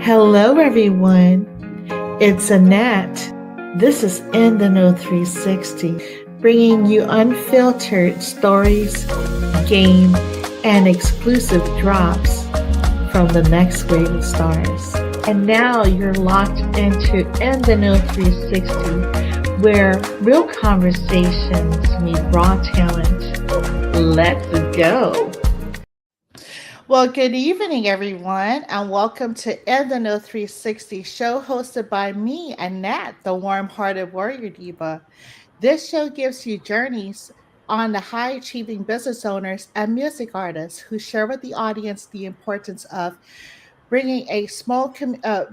Hello, everyone. It's Annette. This is In the Know 360, bringing you unfiltered stories, game, and exclusive drops from the next wave of stars. And now you're locked into In the Know 360, where real conversations meet raw talent. Let's go. Well, good evening, everyone, and welcome to In the Know 360 show hosted by me, Annette, the warm-hearted warrior diva. This show gives you journeys on the high-achieving business owners and music artists who share with the audience the importance of bringing a small oh,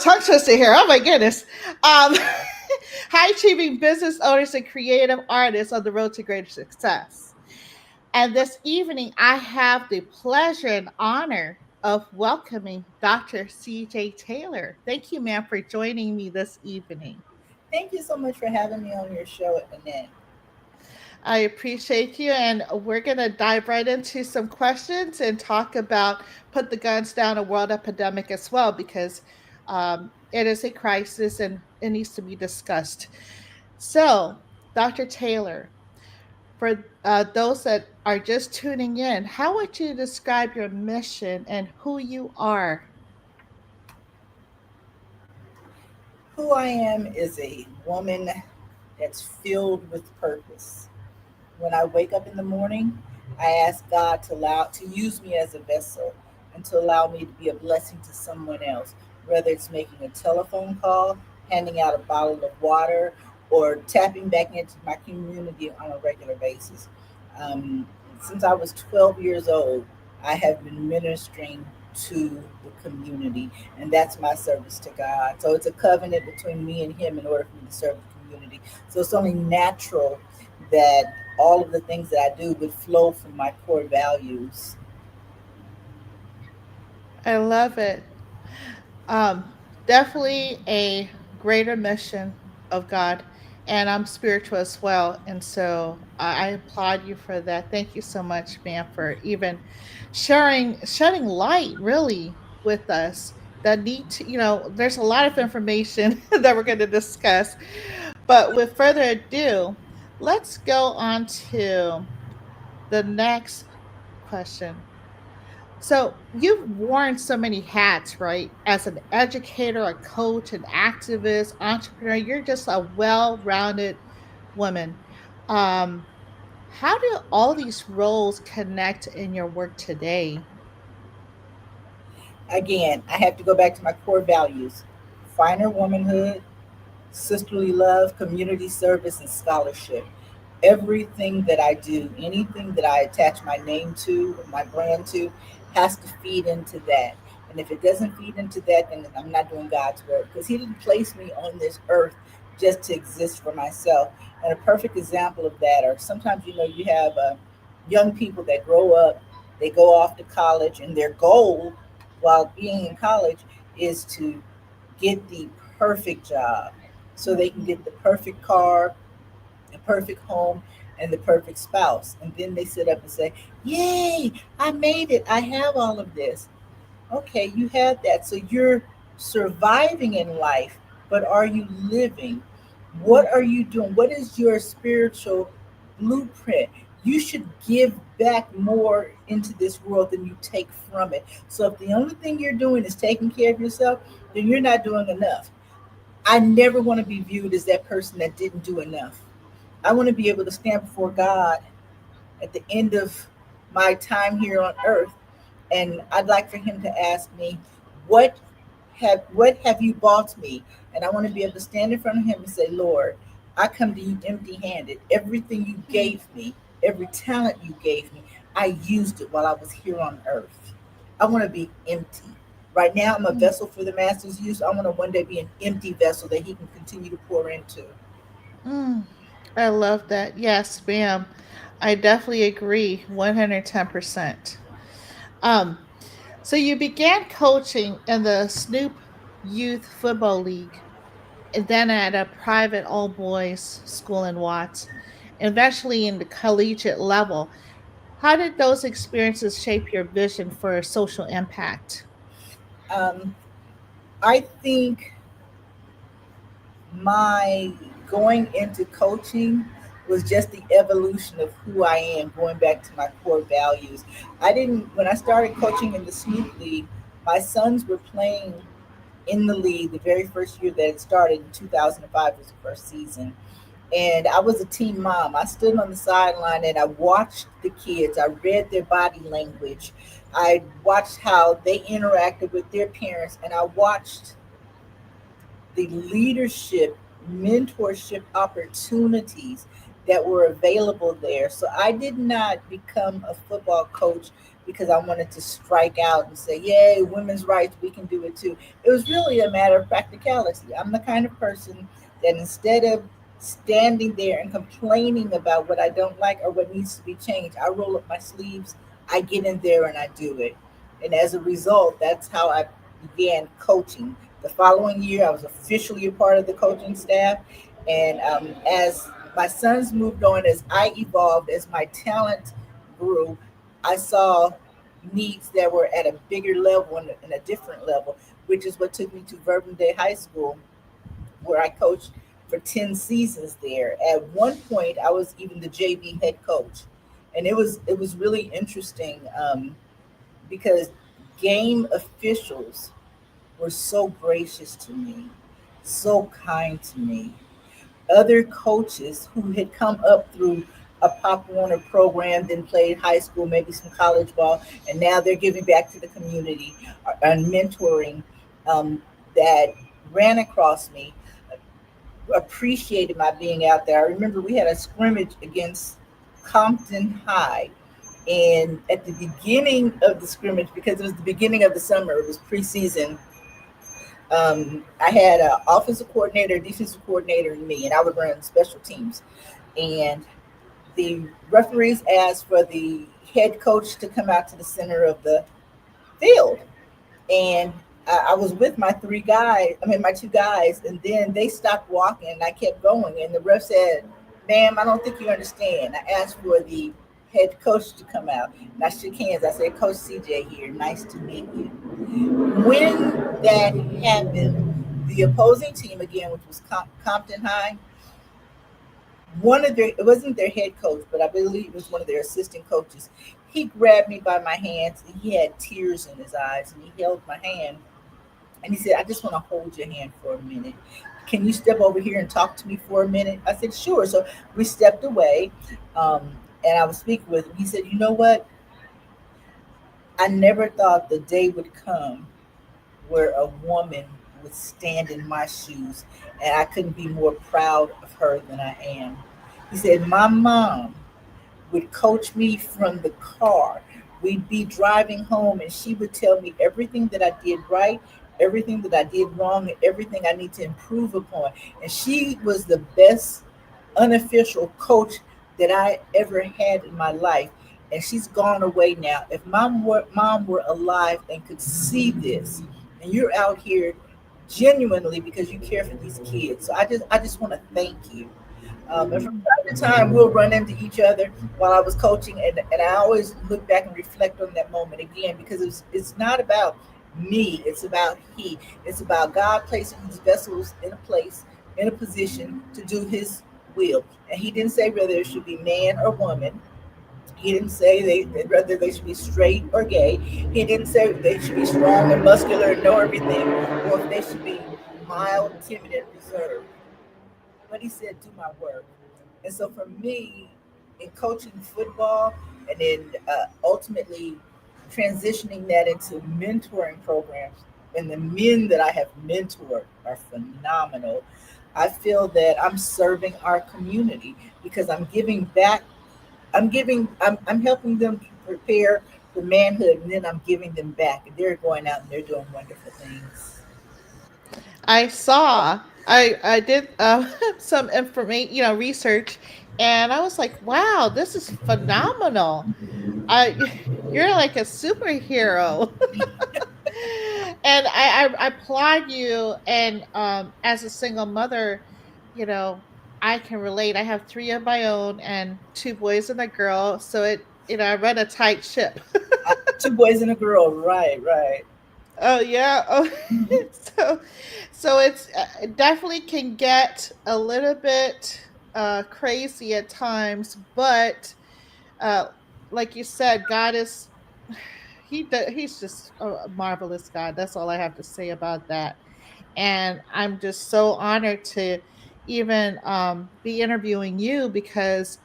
tongue twister here. Oh my goodness. Um, high achieving business owners and creative artists on the road to greater success. And this evening, I have the pleasure and honor of welcoming Dr. CJ Taylor. Thank you, ma'am, for joining me this evening. Thank you so much for having me on your show, Annette. I appreciate you, and we're going to dive right into some questions and talk about put the guns down a world epidemic as well, because it is a crisis and it needs to be discussed. So, Dr. Taylor, for those that are just tuning in, how would you describe your mission and who you are? Who I am is a woman that's filled with purpose. When I wake up in the morning, I ask God to use me as a vessel and to allow me to be a blessing to someone else, whether it's making a telephone call, handing out a bottle of water, or tapping back into my community on a regular basis. Um, since I was 12 years old, I have been ministering to the community, and that's my service to God. So it's a covenant between me and Him in order for me to serve the community. So it's only natural that all of the things that I do would flow from my core values. I love it. Um, Definitely a greater mission of God, and I'm spiritual as well, and so I applaud you for that. Thank you so much, ma'am, for even shedding light, really, with us. That need to, there's a lot of information that we're going to discuss, but with further ado, let's go on to the next question. So you've worn so many hats, right? As an educator, a coach, an activist, entrepreneur, you're just a well-rounded woman. Um, how do all these roles connect in your work today? Again, I have to go back to my core values: finer womanhood, sisterly love, community service, and scholarship. Everything that I do, anything that I attach my name to, my brand to, has to feed into that. And if it doesn't feed into that, then I'm not doing God's work, because He didn't place me on this earth just to exist for myself. And a perfect example of that, or sometimes you have young people that grow up, they go off to college, and their goal while being in college is to get the perfect job so they can get the perfect car, the perfect home, and the perfect spouse. And then they sit up and say, yay, I made it. I have all of this. Okay, you had that. So you're surviving in life, but are you living? What are you doing? What is your spiritual blueprint? You should give back more into this world than you take from it. So if the only thing you're doing is taking care of yourself, then you're not doing enough. I never want to be viewed as that person that didn't do enough. I want to be able to stand before God at the end of my time here on earth, and I'd like for Him to ask me, "What what have you bought me?" And I want to be able to stand in front of Him and say, "Lord, I come to you empty-handed. Everything you gave me, every talent you gave me, I used it while I was here on earth. I want to be empty." Right now, I'm a vessel for the Master's use. I want to one day be an empty vessel that He can continue to pour into. Mm, I love that. Yes, ma'am. I definitely agree 110%. Um, so you began coaching in the Snoop Youth Football League and then at a private all boys school in Watts, and eventually in the collegiate level. How did those experiences shape your vision for social impact? Um, I think my going into coaching was just the evolution of who I am, going back to my core values. I didn't, when I started coaching in the Snoop League, my sons were playing in the league the very first year that it started in 2005 was the first season. And I was a team mom. I stood on the sideline and I watched the kids. I read their body language. I watched how they interacted with their parents, and I watched the leadership, mentorship opportunities that were available there. So I did not become a football coach because I wanted to strike out and say, yay, women's rights, we can do it too. It was really a matter of practicality. I'm the kind of person that instead of standing there and complaining about what I don't like or what needs to be changed, I roll up my sleeves, I get in there and I do it. And as a result, that's how I began coaching. The following year, I was officially a part of the coaching staff. And as my sons moved on, as I evolved, as my talent grew, I saw needs that were at a bigger level and a different level, which is what took me to Verbum Day High School, where I coached for 10 seasons there. At one point, I was even the JV head coach. And it was really interesting because game officials were so gracious to me, so kind to me. Other coaches who had come up through a Pop Warner program, then played high school, maybe some college ball, and now they're giving back to the community and mentoring um, that ran across me, appreciated my being out there. I remember we had a scrimmage against Compton High. And at the beginning of the scrimmage, because it was the beginning of the summer, it was preseason, I had an offensive coordinator, defensive coordinator, and me, and I would run special teams. And the referees asked for the head coach to come out to the center of the field. And I was with my three guys, I mean, my two guys, and then they stopped walking and I kept going. And the ref said, ma'am, I don't think you understand. I asked for the head coach to come out. And I shook hands. I said, Coach CJ here, nice to meet you. When that happened, the opposing team again, which was Compton High, one of their, it wasn't their head coach, but I believe it was one of their assistant coaches. He grabbed me by my hands and he had tears in his eyes and he held my hand and he said, I just want to hold your hand for a minute. Can you step over here and talk to me for a minute? I said, sure. So we stepped away, and I was speaking with him. He said, you know what? I never thought the day would come where a woman would stand in my shoes, and I couldn't be more proud of her than I am. He said, my mom would coach me from the car. We'd be driving home, and she would tell me everything that I did right, everything that I did wrong, and everything I need to improve upon. And she was the best unofficial coach that I ever had in my life. And she's gone away now. If mom were alive and could see this, and you're out here genuinely because you care for these kids. So I just want to thank you. And from time to time, we'll run into each other while I was coaching, and I always look back and reflect on that moment again because it's not about me, it's about He. It's about God placing these vessels in a place, in a position to do His will. And He didn't say whether it should be man or woman. He didn't say whether they should be straight or gay. He didn't say they should be strong and muscular and know everything, or if they should be mild, timid, and reserved. But he said, do my work. And so for me, in coaching football and then ultimately transitioning that into mentoring programs, and the men that I have mentored are phenomenal. I feel that I'm serving our community because I'm giving back. I'm helping them prepare for manhood, and then I'm giving them back. And they're going out and they're doing wonderful things. I saw. I did some information, research, and I was like, "Wow, this is phenomenal! I, you're like a superhero." And I applaud you. And as a single mother, you know, I can relate. I have three of my own and two boys and a girl, so I run a tight ship. Two boys and a girl, right, right. Oh yeah. Oh, so it definitely can get a little bit crazy at times, but uh, like you said, God is he's just a marvelous God. That's all I have to say about that. And I'm just so honored to even be interviewing you because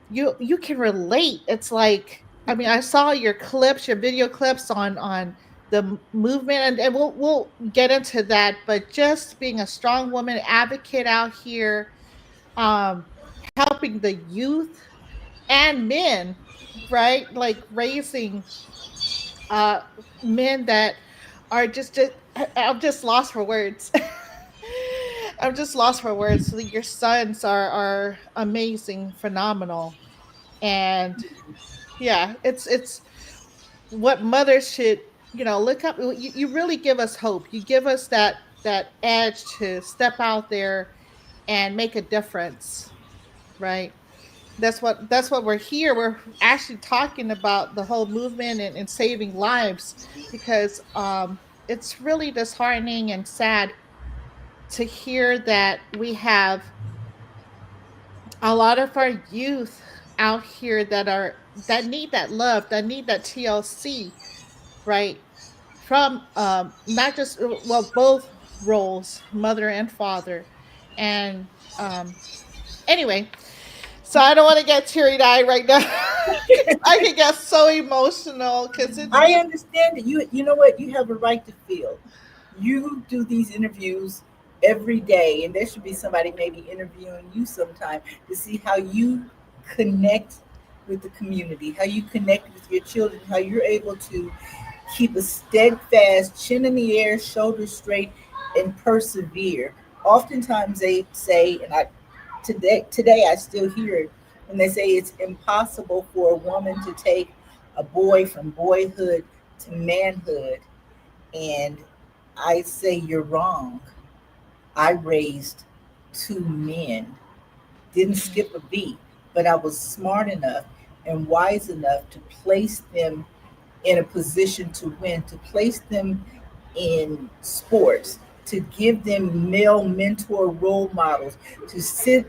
you can relate. It's like, I mean, I saw your clips, your video clips on the movement, and we'll get into that. But just being a strong woman advocate out here, um, helping the youth and men, right? Like raising uh men that are just I'm just lost for words. I'm just lost for words. So your sons are amazing, phenomenal, and yeah, it's what mothers should, look up. You really give us hope. You give us that edge to step out there and make a difference, right? That's what we're here. We're actually talking about the whole movement and saving lives because it's really disheartening and sad to hear that we have a lot of our youth out here that need that love, that need that TLC, right? From not just, well, both roles, mother and father. And anyway, so I don't want to get teary eyed right now. 'Cause I can get so emotional because I understand that you know what, you have a right to feel. You do these interviews every day, and there should be somebody maybe interviewing you sometime to see how you connect with the community, how you connect with your children, how you're able to keep a steadfast chin in the air, shoulders straight, and persevere. Oftentimes they say, and I today I still hear it when they say it's impossible for a woman to take a boy from boyhood to manhood. And I say you're wrong. I raised two men, didn't Mhm. skip a beat, but I was smart enough and wise enough to place them in a position to win, to place them in sports, to give them male mentor role models, to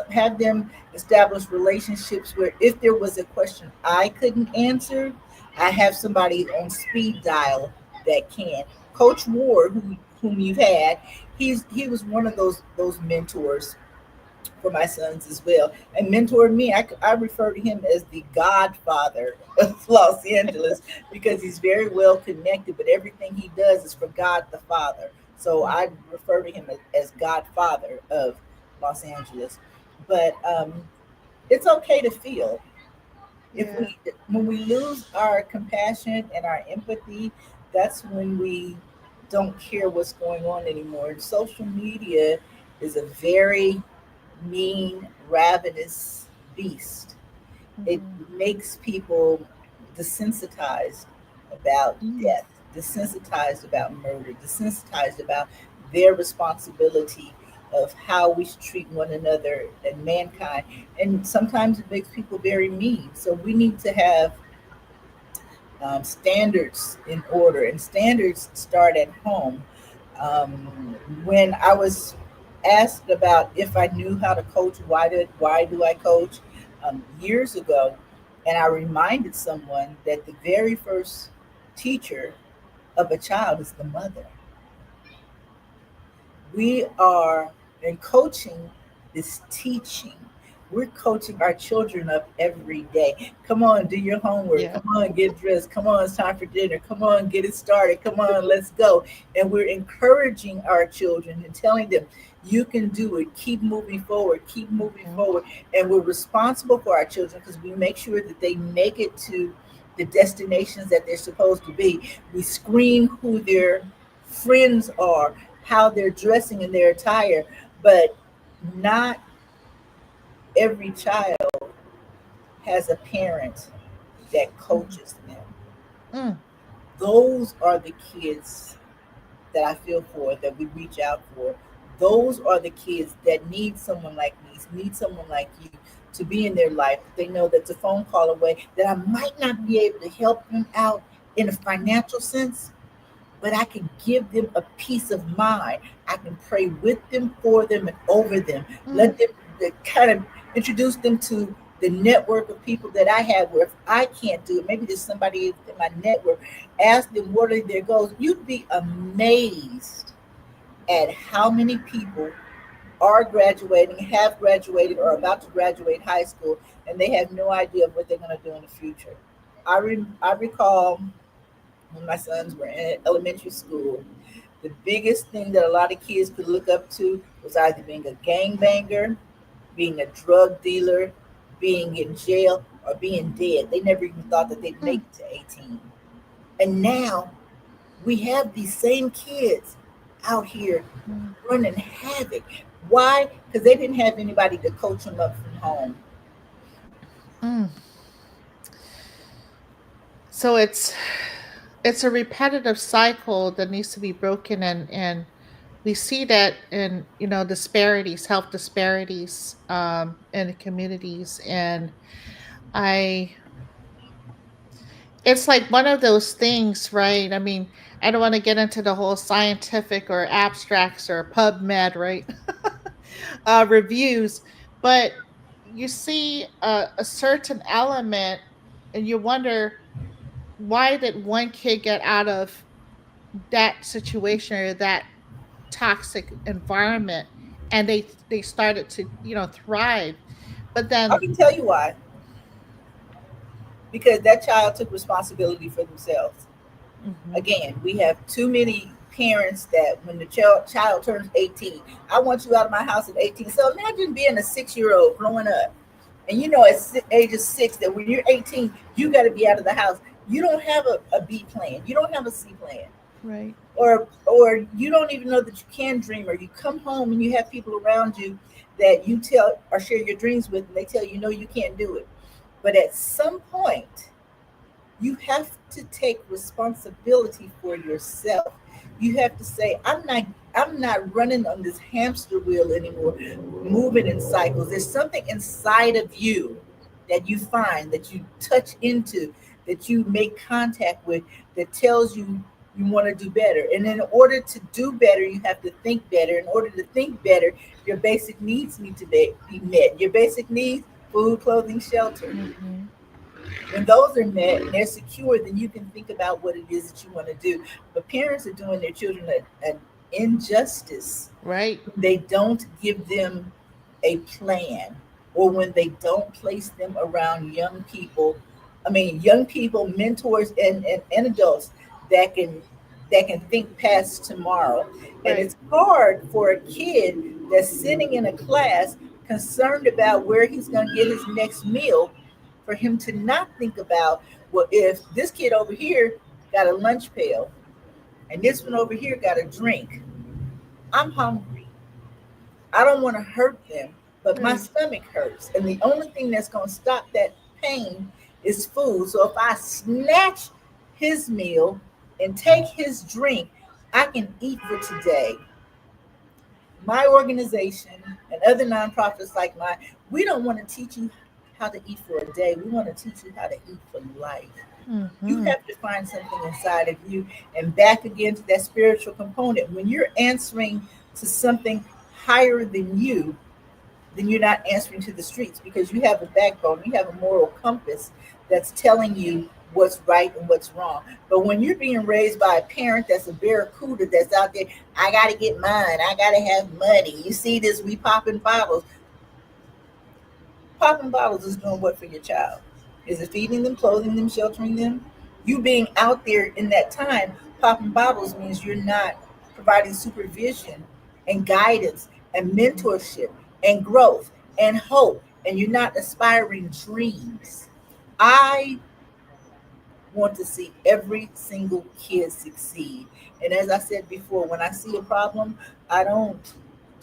have them establish relationships where if there was a question I couldn't answer, I have somebody on speed dial that can. Coach Ward, whom you've had, he was one of those mentors for my sons as well, and mentored me. I refer to him as the godfather of Los Angeles because he's very well connected, but everything he does is for God the Father. So I refer to him as Godfather of Los Angeles. But it's okay to feel. If Yeah. we When we lose our compassion and our empathy, that's when we don't care what's going on anymore. And social media is a very mean, ravenous beast. It Mhm. makes people desensitized about Mm. death, desensitized about murder, desensitized about their responsibility of how we should treat one another and mankind. And sometimes it makes people very mean. So we need to have standards in order, and standards start at home. When I was asked about if I knew how to coach, why do I coach, years ago, and I reminded someone that the very first teacher of a child is the mother. We are, and coaching is teaching. We're coaching our children up every day. Come on, do your homework. Yeah. Come on, get dressed. Come on, it's time for dinner. Come on, get it started. Come on, let's go. And we're encouraging our children and telling them, you can do it. Keep moving forward. Keep moving Mhm. forward. And we're responsible for our children because we make sure that they make it to the destinations that they're supposed to be. We screen who their friends are, how they're dressing in their attire, but not every child has a parent that Mhm. coaches them. Mm. Those are the kids that I feel for, that we reach out for. Those are the kids that need someone like me, need someone like you to be in their life. They know that's a phone call away, that I might not be able to help them out in a financial sense, but I can give them a peace of mind. I can pray with them, for them, and over them. Mm, Let them kind of introduce them to the network of people that I have where if I can't do it, maybe there's somebody in my network, ask them what are their goals. You'd be amazed at how many people are graduating, have graduated, or about to graduate high school, and they have no idea of what they're going to do in the future. I recall when my sons were in elementary school, the biggest thing that a lot of kids could look up to was either being a gangbanger, being a drug dealer, being in jail, or being dead. They never even thought that they'd make mm, it to 18. And now we have these same kids out here mm, running havoc. Why? Because they didn't have anybody to coach them up from home. mm. So it's a repetitive cycle that needs to be broken, and we see that in, disparities, health disparities, in the communities. And I it's like one of those things, right? I mean, I don't want to get into the whole scientific or abstracts or PubMed, right? Reviews, but you see a certain element, and you wonder, why did one kid get out of that situation or that toxic environment, and they started to, thrive. But I then, can tell you why. Because that child took responsibility for themselves. mhm, Again, we have too many parents that when the child turns 18, I want you out of my house at 18. So imagine being a 6 year old growing up. And you know, at age of six, that when you're 18, you got to be out of the house. You don't have a B plan. You don't have a C plan. right, Or you don't even know that you can dream, or you come home and you have people around you that you tell or share your dreams with, and they tell you no, you can't do it. But at some point, you have to take responsibility for yourself. You have to say, I'm not running on this hamster wheel anymore, moving in cycles. There's something inside of you that you find, that you touch into, that you make contact with, that tells you you want to do better. And in order to do better, you have to think better. In order to think better, your basic needs need to be met. Your basic needs: food, clothing, shelter. mhm, When those are met and they're secure, then you can think about what it is that you want to do. But parents are doing their children an injustice. right, They don't give them a plan, or when they don't place them around young people. I mean, young people, mentors, and adults that can think past tomorrow. And right. it's hard for a kid that's sitting in a class concerned about where he's going to get his next meal, for him to not think about, well, if this kid over here got a lunch pail and this one over here got a drink, I'm hungry. I don't want to hurt them, but my Right. stomach hurts. And the only thing that's going to stop that pain is food. So if I snatch his meal and take his drink, I can eat for today. My organization and other nonprofits like mine, we don't want to teach you how to eat for a day. We want to teach you how to eat for life. You Mhm. have to find something inside of you, and back again to that spiritual component. When you're answering to something higher than you, then you're not answering to the streets, because you have a backbone, you have a moral compass that's telling you what's right and what's wrong. But when you're being raised by a parent that's a barracuda, that's out there, I got to get mine, I got to have money. You see this, we popping bottles. Popping bottles is doing what for your child? Is it feeding them, clothing them, sheltering them? You being out there in that time popping bottles means you're not providing supervision and guidance and mentorship and growth and hope, and you're not aspiring dreams. I want to see every single kid succeed. And as I said before, when I see a problem, I don't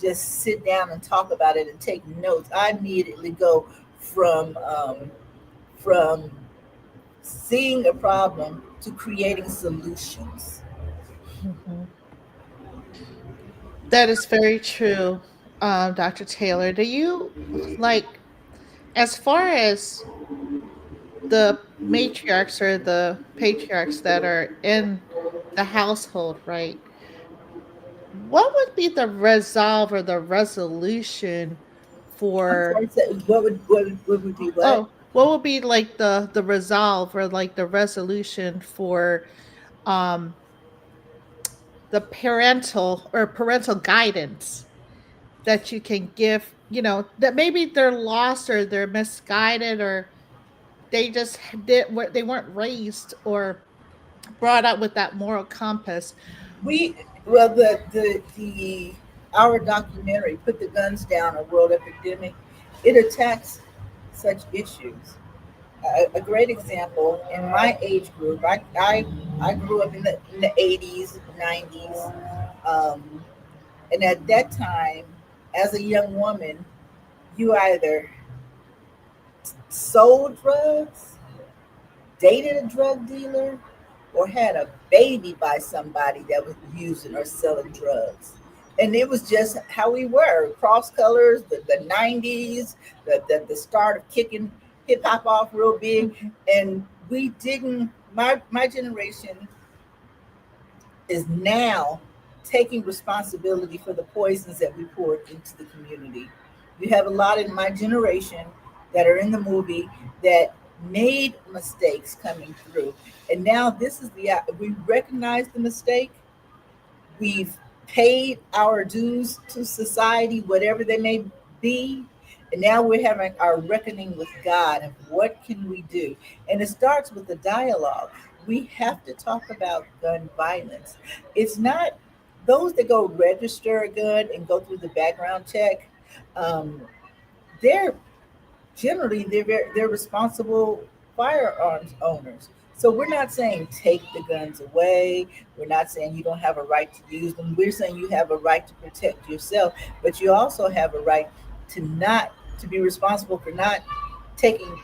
just sit down and talk about it and take notes. I immediately go from seeing a problem to creating solutions. Mhm. That is very true, Dr. Taylor. Do you, like, as far as the matriarchs or the patriarchs that are in the household, right? What would be the resolve or the resolution I'm for sorry. What would be what? oh, what would be like the resolve or like the resolution for um the parental guidance that you can give, that maybe they're lost or they're misguided or they just they weren't raised or brought up with that moral compass. We well the our documentary, Put the Guns Down, a World Epidemic, it attacks such issues. A great example in my age group, I grew up in the 80s, 90s, and at that time, as a young woman, you either sold drugs, dated a drug dealer, or had a baby by somebody that was using or selling drugs. And it was just how we were. Cross colors, the 90s, the start of kicking hip hop off real big. Mhm. And we didn't, my generation is now taking responsibility for the poisons that we poured into the community. You have a lot in my generation that are in the movie that made mistakes coming through. And now this is we recognize the mistake. We've paid our dues to society, whatever they may be. And now we're having our reckoning with God of what can we do. And it starts with the dialogue. We have to talk about gun violence. It's not those that go register a gun and go through the background check. Um, they're they're responsible firearms owners. So we're not saying take the guns away. We're not saying you don't have a right to use them. We're saying you have a right to protect yourself, but you also have a right to not to be responsible for not taking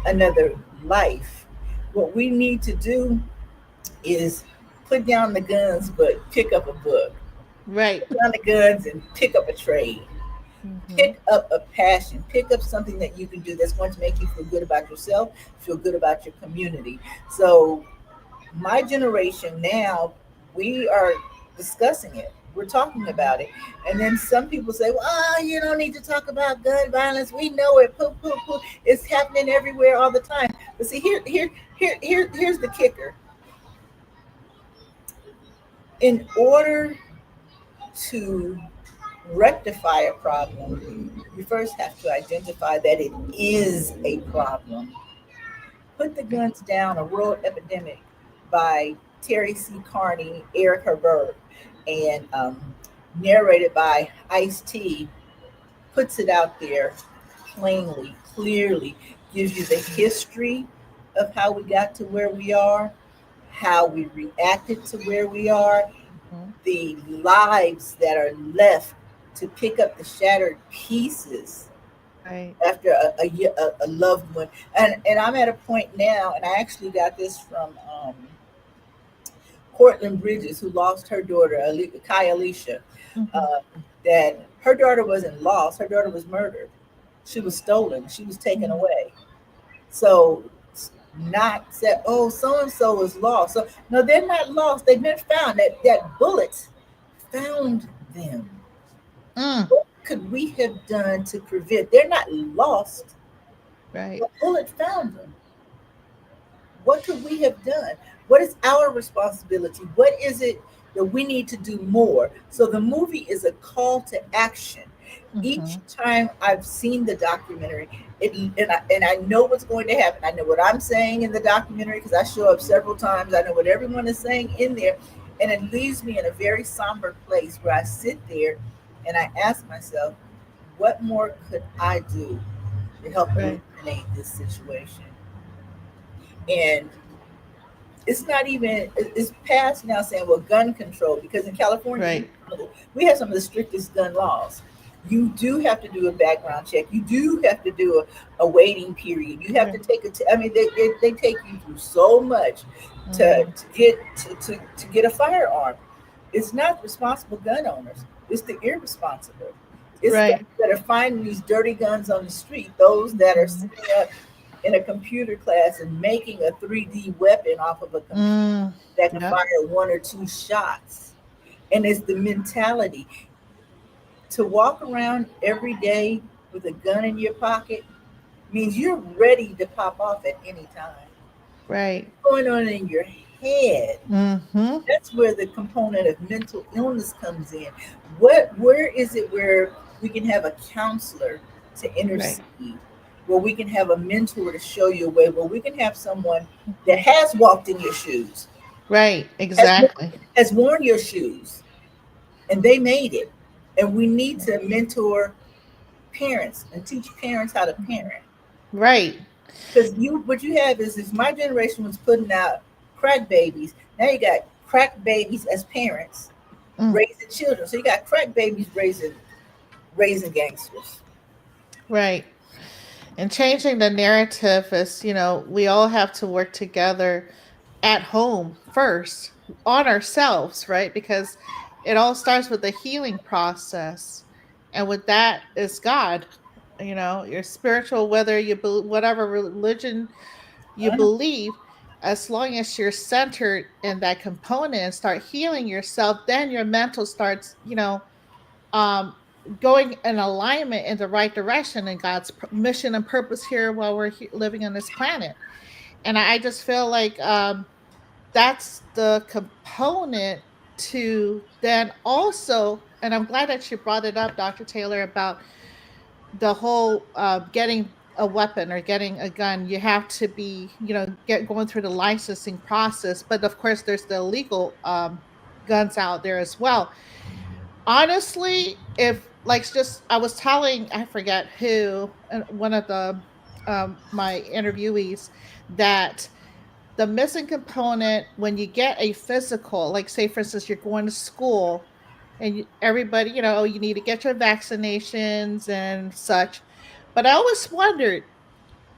another life. What we need to do is put down the guns, but pick up a book. Right. Put down the guns and pick up a trade. Hmm. Pick up a passion, pick up something that you can do that's going to make you feel good about yourself, feel good about your community. So my generation now, we are discussing it, we're talking about it. And then some people say, well, you don't need to talk about gun violence, we know it, poo, poo, poo. It's happening everywhere all the time. But see, here's the kicker. In order to rectify a problem, you first have to identify that it is a problem. Put the Right. Guns Down, a World Epidemic by Terry C. Carney, Eric Herbert, and narrated by Ice T, puts it out there plainly, clearly, gives you the history of how we got to where we are, how we reacted to where we are, Mhm. the lives that are left to pick up the shattered pieces Right. after a loved one. And I'm at a point now, and I actually got this from Cortland Bridges, who lost her daughter, Kai Alicia, Hmm. uh, that her daughter wasn't lost, her daughter was murdered. She was stolen, she was taken Hmm. away. So, not said, oh, so and so was lost. So, no, they're not lost. They've been found. That bullet found them. Mm. What could we have done to prevent? They're not lost. Right. The bullet found them. What could we have done? What is our responsibility? What is it that we need to do more? So the movie is a call to action. Each Hmm. time I've seen the documentary, and I know what's going to happen. I know what I'm saying in the documentary because I show up several times. I know what everyone is saying in there, and it leaves me in a very somber place where I sit there and I ask myself, what more could I do to help Right. eliminate this situation? And it's not even it's past now saying, well, gun control, because in California Right. we have some of the strictest gun laws. You do have to do a background check, you do have to do a waiting period, you have to Right. take I mean they take you through so much Hmm. to get a firearm. It's not responsible gun owners, it's the irresponsible. It's those Right. that are finding these dirty guns on the street, those that are Hmm. sitting up in a computer class and making a 3D weapon off of a computer Mm, that can yep. fire one or two shots. And it's the mentality to walk around every day with a gun in your pocket means you're ready to pop off at any time. Right. What's going on in your head? Mm-hmm. That's where the component of mental illness comes in. Where is it where we can have a counselor to Right. intercede, where we can have a mentor to show you a way, where we can have someone that Mm-hmm. has walked in your shoes, Right. has Exactly. has worn your shoes, and they made it. And we need to mentor parents and teach parents how to parent. Right. Because what you have is my generation was putting out crack babies. Now you got crack babies as parents Mm, raising children. So you got crack babies raising gangsters. right. And changing the narrative is, we all have to work together at home first on ourselves, right? Because it all starts with the healing process. And with that is God. Your spiritual, whether whatever religion you Uh, believe, as long as you're centered in that component and start healing yourself, then your mental starts, um, going in alignment in the right direction in God's mission and purpose here while we're living on this planet. And I just feel like that's the component to then also, and I'm glad that you brought it up, Dr. Taylor, about the whole getting a weapon or getting a gun. You have to be, get going through the licensing process. But of course, there's the illegal guns out there as well. Honestly, if like just I was telling, I forget who, one of the my interviewees, that the missing component when you get a physical, like say for instance, you're going to school and everybody, you need to get your vaccinations and such. But I always wondered,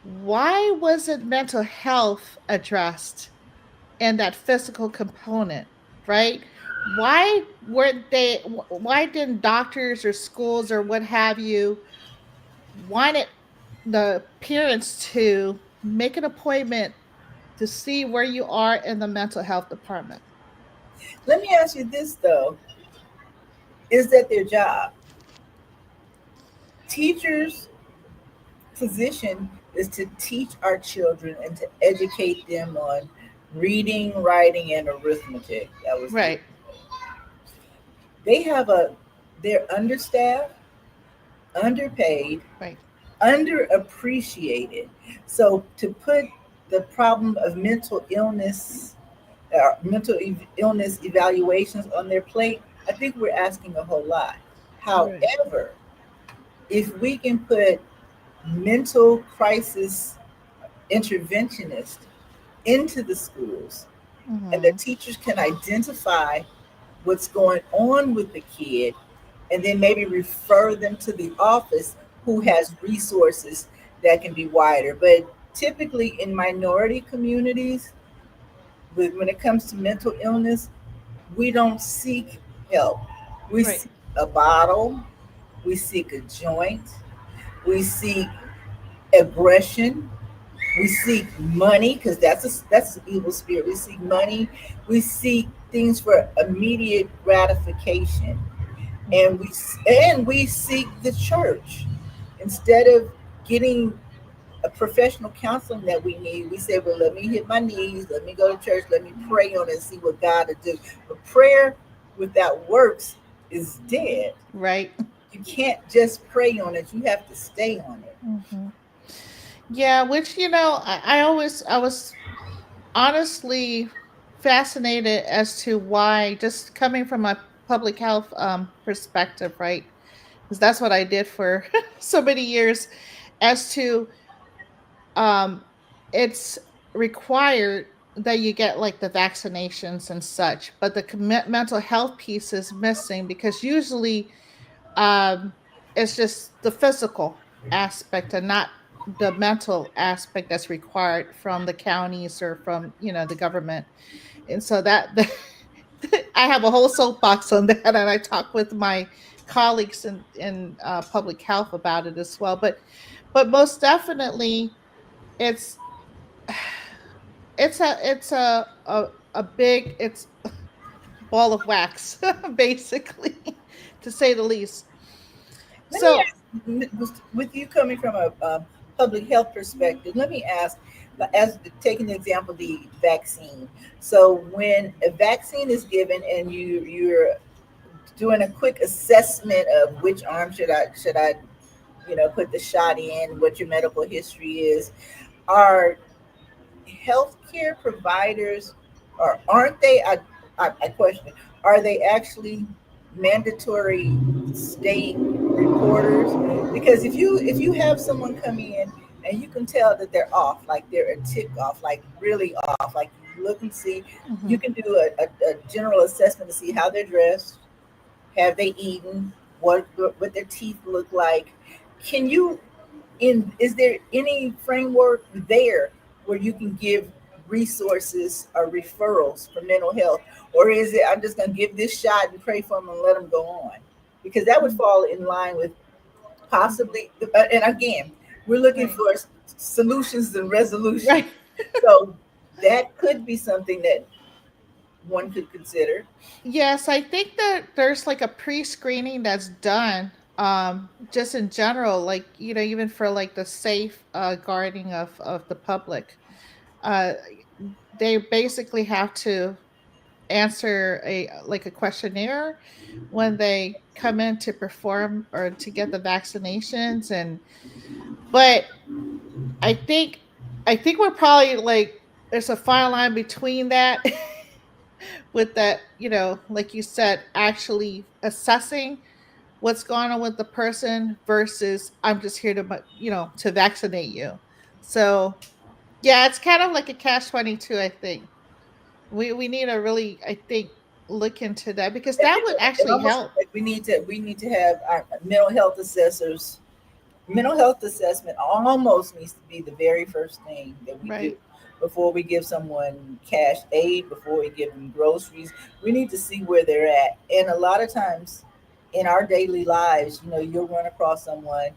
why wasn't mental health addressed in that physical component, right? Why didn't doctors or schools or what have you wanted the parents to make an appointment to see where you are in the mental health department? Let me ask you this though: is that their job? Teachers' position is to teach our children and to educate them on reading, writing, and arithmetic. That was the Right, they have a they're understaffed, underpaid, right, underappreciated. So to put the problem of illness evaluations on their plate, I think we're asking a whole lot. right. However, if we can put mental crisis interventionists into the schools and the Hmm. teachers can identify what's going on with the kid and then maybe refer them to the office who has resources that can be wider. But typically in minority communities, when it comes to mental illness, we don't seek help. We Right, seek a bottle, we seek a joint, we seek aggression, we seek money because that's an evil spirit. We seek money, we seek things for immediate gratification, and hmm, we seek the church instead of getting a professional counseling that we need. We say, well, let me hit my knees, let me go to church, let me pray on it and see what God will do. But prayer without works is dead. right. You can't just pray on it, you have to stay on it. Hmm. Yeah, which I was honestly fascinated as to why, just coming from a public health perspective, right? Because that's what I did for so many years, as to um it's required that you get like the vaccinations and such, but the mental health piece is missing because usually um it's just the physical aspect and not the mental aspect that's required from the counties or from the government. And so that I have a whole soapbox on that, and I talk with my colleagues in public health about it as well. But most definitely, it's it's a big it's ball of wax basically, to say the least. Let me So ask, with you coming from a public health perspective, let me ask, as taking the example of the vaccine. So when a vaccine is given and you're doing a quick assessment of which arm should I put the shot in, what your medical history is, are healthcare providers, or aren't they? I question, are they actually mandatory state reporters? Because if you have someone come in and you can tell that they're off, like they're a tick off, like really off, like you look and see, you mhm, can do a general assessment to see how they're dressed, have they eaten, what their teeth look like. Can you in Is there any framework there where you can give resources or referrals for mental health, or is it I'm just going to give this shot and pray for them and let them go on? Because that would mm, fall in line with possibly, and again, we're looking right, for solutions and resolutions. right. So that could be something that one could consider. Yes, I think that there's like a pre-screening that's done, just in general, like, even for like the safe guarding of the public. Uh, they basically have to answer a questionnaire when they come in to perform or to get the vaccinations. And but I think I think we're probably like there's a fine line between that with that, like you said, actually assessing what's going on with the person versus I'm just here to, to vaccinate you. So yeah, it's kind of like a catch 22. I think we need to really, I think, look into that because that would It actually almost help. like we need to have our mental health assessors. Mental health assessment almost needs to be the very first thing that we do Right. before we give someone cash aid, before we give them groceries. We need to see where they're at. And a lot of times in our daily lives, you'll run across someone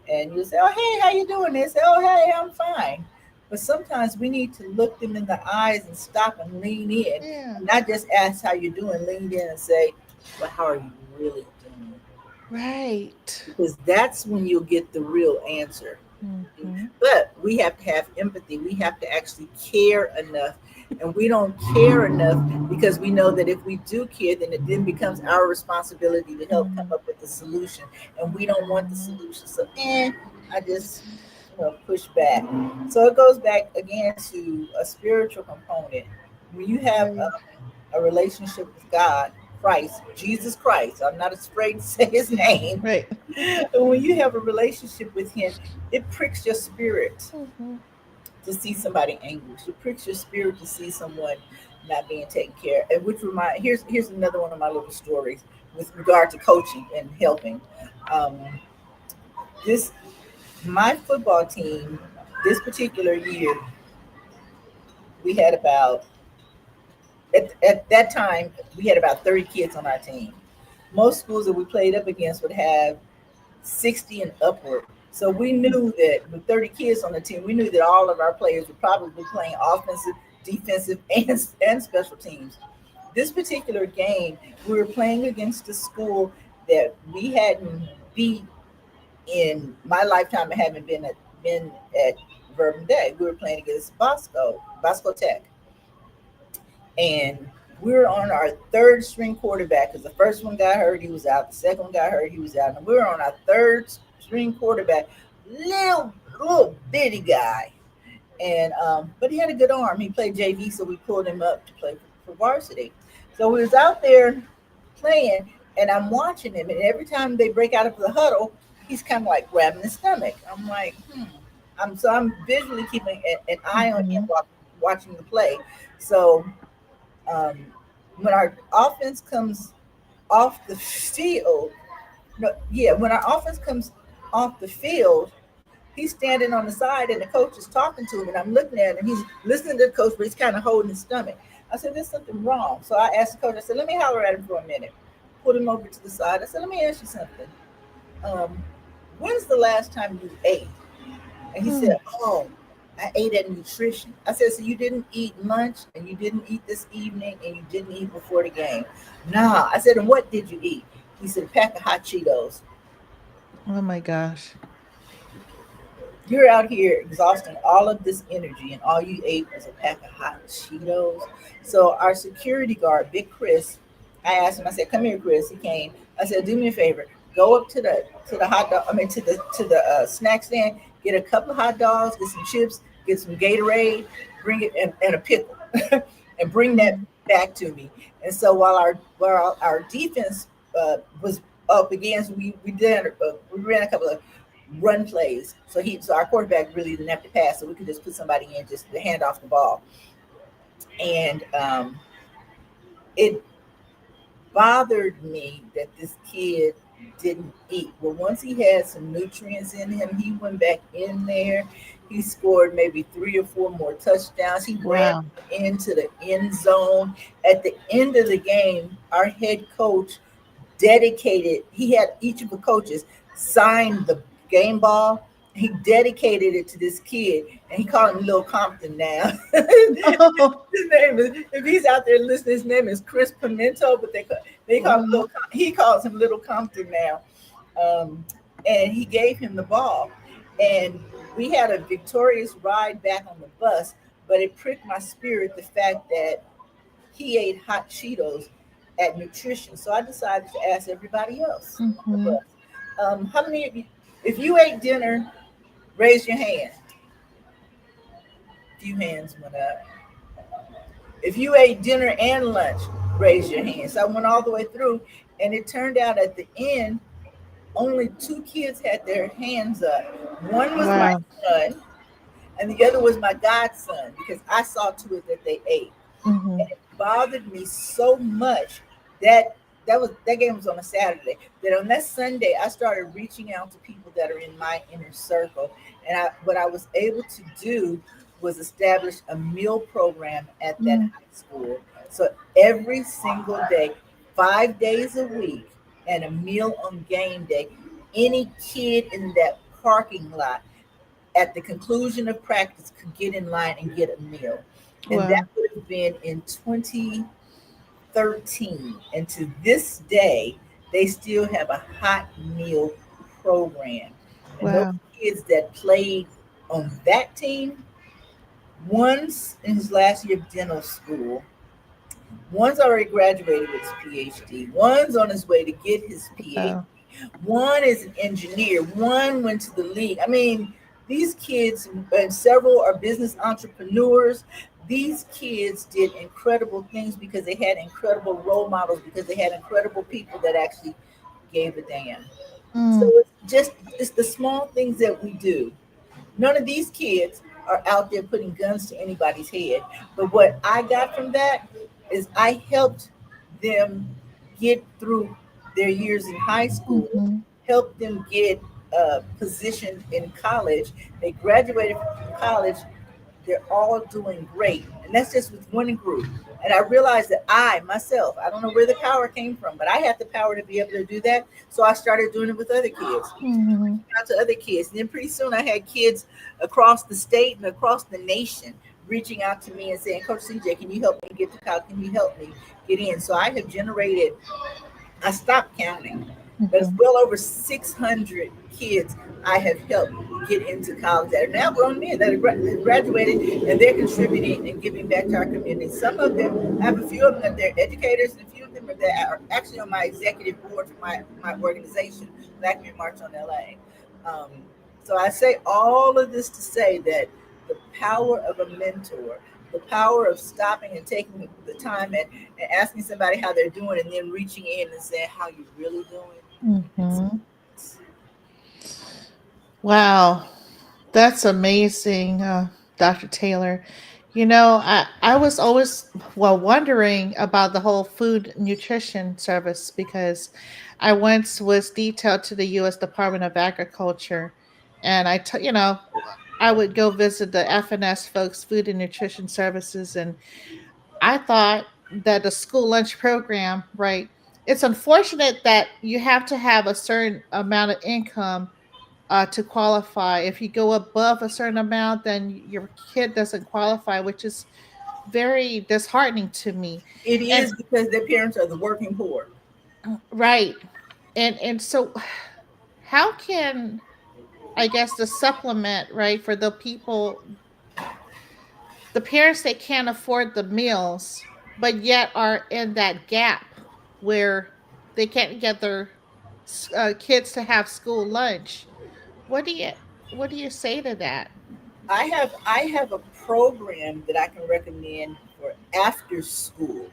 and you'll say, "Oh, hey, how you doing?" They say, "Oh, hey, I'm fine." But sometimes we need to look them in the eyes and stop and lean in, Yeah. and not just ask how you doing, lean in and say, "But how are you really doing?" Right. Because that's when you'll get the real answer. Hmm. But we have to have empathy. We have to actually care enough. And we don't care enough because we know that if we do care, then it then becomes our responsibility to help come Hmm. up with the solution. And we don't want the solution. So, I just, push back. So it goes back again to a spiritual component. When you have Right. a relationship with God, Christ, Jesus Christ, I'm not afraid to say his name. Right. And when you have a relationship with him, it pricks your spirit Hmm. to see somebody anguished. It pricks your spirit to see someone not being taken care of. And which remind here's another one of my little stories with regard to coaching and helping. Um, this My football team this particular year, we had about at that time we had about 30 kids on our team. Most schools that we played up against would have 60 and upward. So we knew that with 30 kids on the team, we knew that all of our players were probably playing offensive, defensive, and special teams. This particular game, we were playing against a school that we hadn't beat in my lifetime. I haven't been at Vernon Day. We were playing against Bosco Tech, and we were on our third string quarterback because the first one got hurt, he was out. The second one got hurt, he was out. And we were on our third string quarterback, little bitty guy, and but he had a good arm. He played JV, so we pulled him up to play for varsity. So we was out there playing, and I'm watching him, and every time they break out of the huddle, he's kind of like grabbing his stomach. I'm like, I'm visually keeping an eye on him Hmm. while watching the play. So um, when our offense comes off the field, no, yeah, when our offense comes off the field, he's standing on the side and the coach is talking to him, and I'm looking at him. He's listening to the coach, but he's kind of holding his stomach. I said, "There's something wrong." So I asked the coach. I said, "Let me holler at him for a minute." Put him over to the side. I said, "Let me ask you something. Um, when's the last time you ate?" And he said, Mm. "Oh, I ate at nutrition. I said, so you didn't eat lunch and you didn't eat this evening and you didn't eat before the game? Nah. I said, and what did you eat? He said, a pack of hot Cheetos. Oh my gosh. You're out here exhausting all of this energy, and all you ate was a pack of hot Cheetos. So our security guard, Big Chris, I asked him. I said, "Come here, Chris." He came. I said, "Do me a favor. Go up to the hot dog. I mean, to the snack stand. Get a couple of hot dogs. Get some chips. Get some Gatorade. Bring it and a pickle, and bring that Mhm. back to me." And so while our defense was up against, we ran a couple of run plays. So our quarterback really didn't have to pass, so we could just put somebody in just to hand off the ball. And it bothered me that this kid didn't eat. Well, once he had some nutrients in him, he went back in there. He scored maybe 3 or 4 more touchdowns. He ran Wow. into the end zone. At the end of the game, our head coach dedicated, he had each of the coaches sign the game ball. He dedicated it to this kid, and he called him Little Compton now. Oh, His name is, if he's out there listening, his name is Chris Pimento, but they call him wow. Little. He calls him Little Compton now, and he gave him the ball, and we had a victorious ride back on the bus. But it pricked my spirit, the fact that he ate hot Cheetos at nutrition. So I decided to ask everybody else on the Hmm. bus, how many of you, if you ate dinner, raise your hand. A few hands went up. If you ate dinner and lunch, raise your hand. So I went all the way through, and it turned out at the end, only 2 kids had their hands up. One was my Wow. son, and the other was my godson, because I saw to it that they ate. Hmm. And it bothered me so much that that game was on a Saturday. That on that Sunday, I started reaching out to people that are in my inner circle, and what I was able to do was establish a meal program at that high school. So every single day, 5 days a week, and a meal on game day, any kid in that parking lot at the conclusion of practice could get in line and get a meal. And that Wow. would have been in 2013. And to this day, they still have a hot meal program. And those Wow. kids that played on that team, one's in his last year of dental school, one's already graduated with his PhD, one's on his way to get his PhD, Wow. one is an engineer. One went to the league. I mean, these kids, and several are business entrepreneurs. These kids did incredible things because they had incredible role models, because they had incredible people that actually gave a damn. So Mm. it's the small things that we do. None of these kids are out there putting guns to anybody's head. But what I got from that is I helped them get through their years in high school, Hmm. helped them get a position in college. They graduated from college, they're all doing great. And that's just with one group. And I realized that I, myself, I don't know where the power came from, but I had the power to be able to do that. So I started doing it with other kids, Hmm. out to other kids. And then pretty soon I had kids across the state and across the nation reaching out to me and saying, Coach CJ, can you help me get to college? Can you help me get in? So I have generated, I stopped counting, but it's Hmm. well over 600 kids I have helped get into college that are now grown men that have graduated, and they're contributing and giving back to our community. Some of them, I have a few of them that they're educators, and a few of them that are actually on my executive board for my organization, Black Men March on LA. Um, so I say all of this to say that the power of a mentor, the power of stopping and taking the time and asking somebody how they're doing, and then reaching in and saying how you really doing. It's, Hmm. Wow. That's amazing, Dr. Taylor. I was always, well, wondering about the whole food nutrition service because I once was detailed to the U.S. Department of Agriculture, and I would go visit the FNS folks, Food and Nutrition Services, and I thought that the school lunch program, right? It's unfortunate that you have to have a certain amount of income to qualify. If you go above a certain amount, then your kid doesn't qualify, which is very disheartening to me. It And is because their parents are the working poor. right, and so how can, I guess, the supplement, right, for the people, the parents that can't afford the meals, but yet are in that gap where they can't get their kids to have school lunch. What do you what do you say to that? I have a program that I can recommend for after school,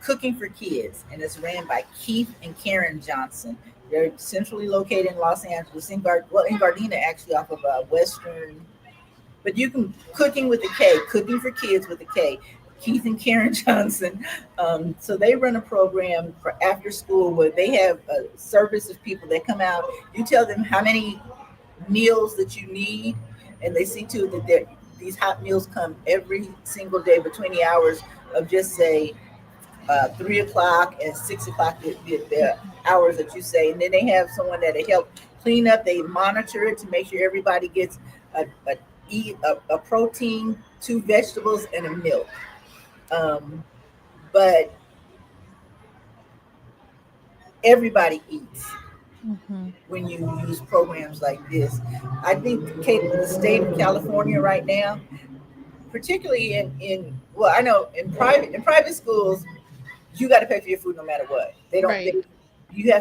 cooking for kids, and it's ran by Keith and Karen Johnson. They're centrally located in Los Angeles, in Gardena, actually, off of Western. But you can cooking with a K, cooking for kids with a K. Keith and Karen Johnson. So they run a program for after school where they have a service of people that come out. You tell them how many meals that you need, and they see to it that these hot meals come every single day between the hours of just say 3 o'clock and 6 o'clock, the hours that you say, and then they have someone that'll help clean up. They monitor it to make sure everybody gets a protein, two vegetables, and a milk. Um, but everybody eats Hmm. when you use programs like this. I think the state of California right now, particularly in well, I know in private schools, you got to pay for your food no matter what. They don't. Right. You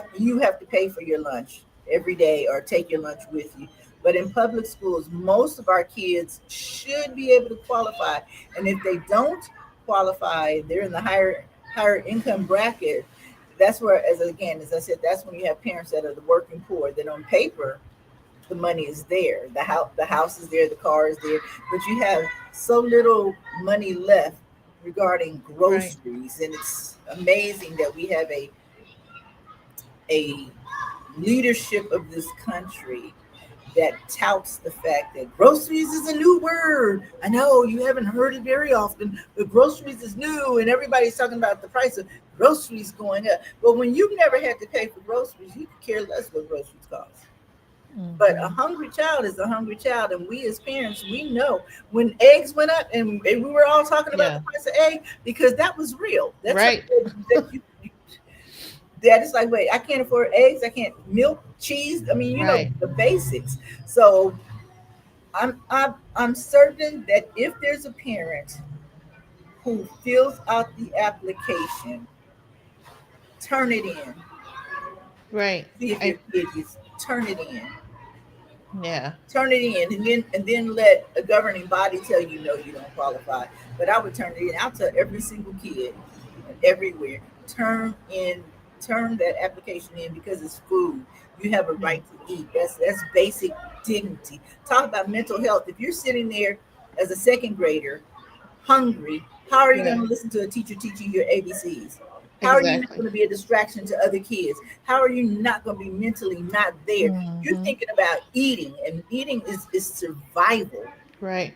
have to pay for your lunch every day or take your lunch with you. But in public schools, most of our kids should be able to qualify. And if they don't qualify, they're in the higher income bracket. That's where, as I said, that's when you have parents that are the working poor. That on paper, the money is there, the house is there, the car is there, but you have so little money left regarding Right. groceries, and it's amazing that we have a leadership of this country that touts the fact that groceries is a new word. I know you haven't heard it very often, but groceries is new, and everybody's talking about the price of groceries going up. But when you've never had to pay for groceries, you could care less what groceries cost. But a Hmm. hungry child is a hungry child, and we as parents, we know when eggs went up, and we were all talking about the Yeah. price of egg because that was real. That's Right. something that is like, wait, I can't afford eggs, I can't milk, cheese. I mean, Right. the basics. So I'm certain that if there's a parent who fills out the application, turn it in. Right. See if your I kid is turn it in. Yeah. Turn it in, and then let a governing body tell you no, you don't qualify. But I would turn it in. I'll tell every single kid everywhere, turn that application in because it's food. You have a Yeah. right to eat. That's basic dignity. Talk about mental health. If you're sitting there as a second grader hungry, how are you going to Yeah. listen to a teacher teaching your ABCs? How are you not Exactly. going to be a distraction to other kids? How are you not going to be mentally not there? You're Hmm. thinking about eating, and eating is survival. Right.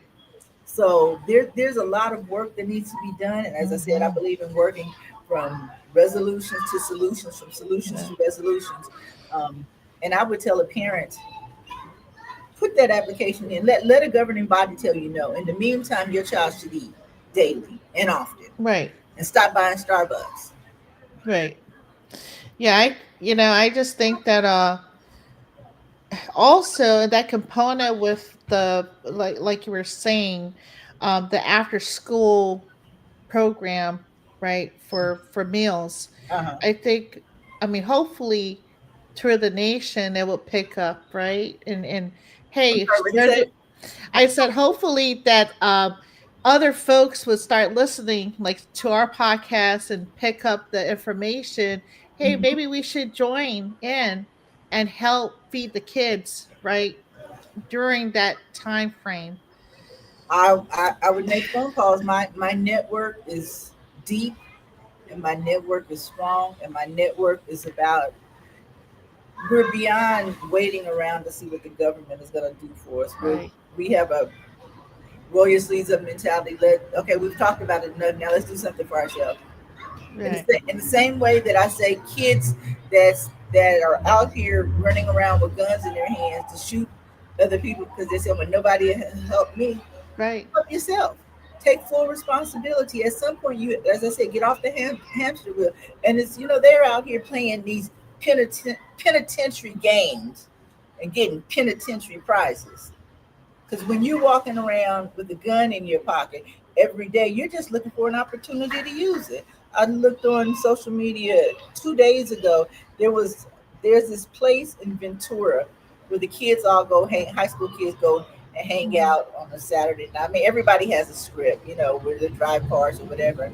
So there's a lot of work that needs to be done. And as I said, I Hmm. believe in working from resolutions to solutions, from solutions Yeah. to resolutions. Um, and I would tell a parent, put that application in. Let a governing body tell you no. In the meantime, your child should eat daily and often, Right. and stop buying Starbucks. Right. Yeah. I just think that also that component with the, like you were saying, the after school program, right, for meals. Uh-huh. I think, I mean, hopefully through the nation it will pick up, right? And I'm hey, sorry, what you say? I said hopefully that other folks would start listening like to our podcast and pick up the information. Hey, Mhm. maybe we should join in and help feed the kids, right, during that time frame. I would make phone calls. My network is deep, and my network is strong, and my network is about, we're beyond waiting around to see what the government is going to do for us. Right. We have a roll your sleeves up mentality. Okay, we've talked about it enough. Now let's do something for ourselves. In Right. in the same way that I say kids that's that are out here running around with guns in their hands to shoot other people because they said, "Well, nobody helped me." Right. Help yourself. Take full responsibility. At some point, you, as I said, get off the hamster wheel. And it's, they're out here playing these penitentiary games and getting penitentiary prizes. Because when you're walking around with a gun in your pocket every day, you're just looking for an opportunity to use it. I looked on social media 2 days ago. There's this place in Ventura where the kids all go hang, high school kids go and hang Mhm. out on a Saturday night. I mean, everybody has a script, where they drive cars or whatever.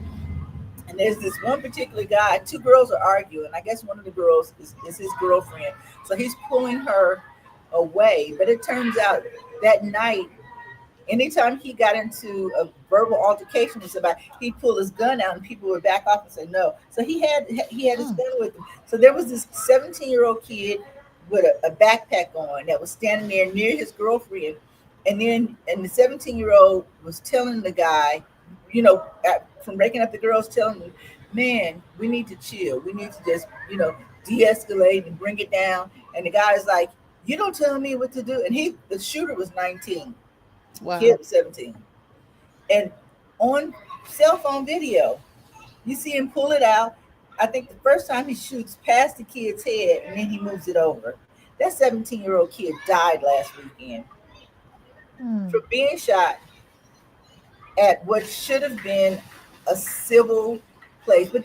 And there's this one particular guy. Two girls are arguing. I guess one of the girls is his girlfriend. So he's pulling her away. But it turns out that night, anytime he got into a verbal altercation with somebody, he'd pull his gun out and people would back off and say no. So he had his Mm. gun with him. So there was this 17-year-old kid with a backpack on that was standing there near his girlfriend, and the 17-year-old was telling the guy, from breaking up the girls, telling him, "Man, we need to chill. We need to just de-escalate and bring it down." And the guy's like, "You don't tell me what to do." And the shooter was 19, kid Wow. was 17. And on cell phone video, you see him pull it out. I think the first time he shoots past the kid's head and then he moves it over. That 17-year-old kid died last weekend Mm. for being shot at what should have been a civil place. But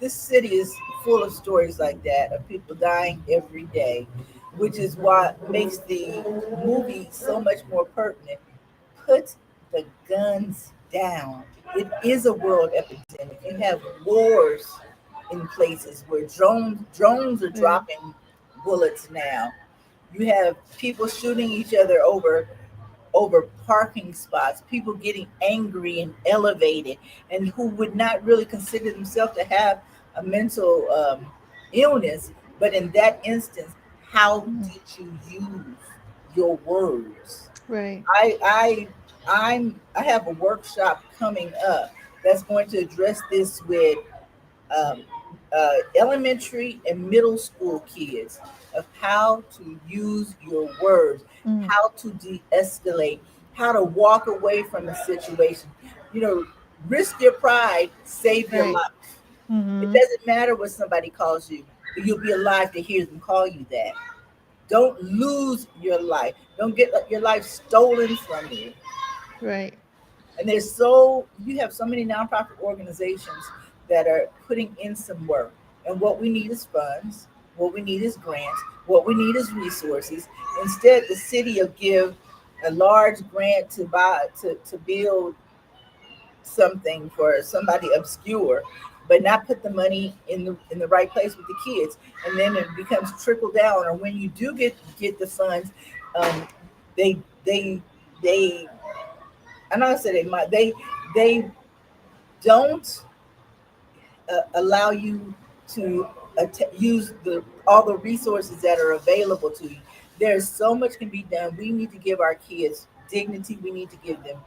this city is full of stories like that of people dying every day, which is what makes the movie so much more pertinent. Put the guns down. It is a world epidemic. You have wars in places where drones are Yeah. dropping bullets now. You have people shooting each other over parking spots, people getting angry and elevated, and who would not really consider themselves to have a mental illness. But in that instance, how Mm. did you use your words? Right. I have a workshop coming up that's going to address this with um, elementary and middle school kids of how to use your words, Mm. how to de-escalate, how to walk away from a situation. You know, risk your pride, save your Right. life. It Mhm. doesn't matter what somebody calls you, but you'll be alive to hear them call you that. Don't lose your life. Don't get your life stolen from you. Right. And you have so many nonprofit organizations that are putting in some work. And what we need is funds. What we need is grants. What we need is resources. Instead, the city will give a large grant to build something for somebody obscure, but not put the money in the right place with the kids. And then it becomes trickle down. Or when you do get the funds, um, they they they I'm not gonna say they don't allow you to use all the resources that are available to you. There's so much can be done. We need to give our kids dignity. We need to give them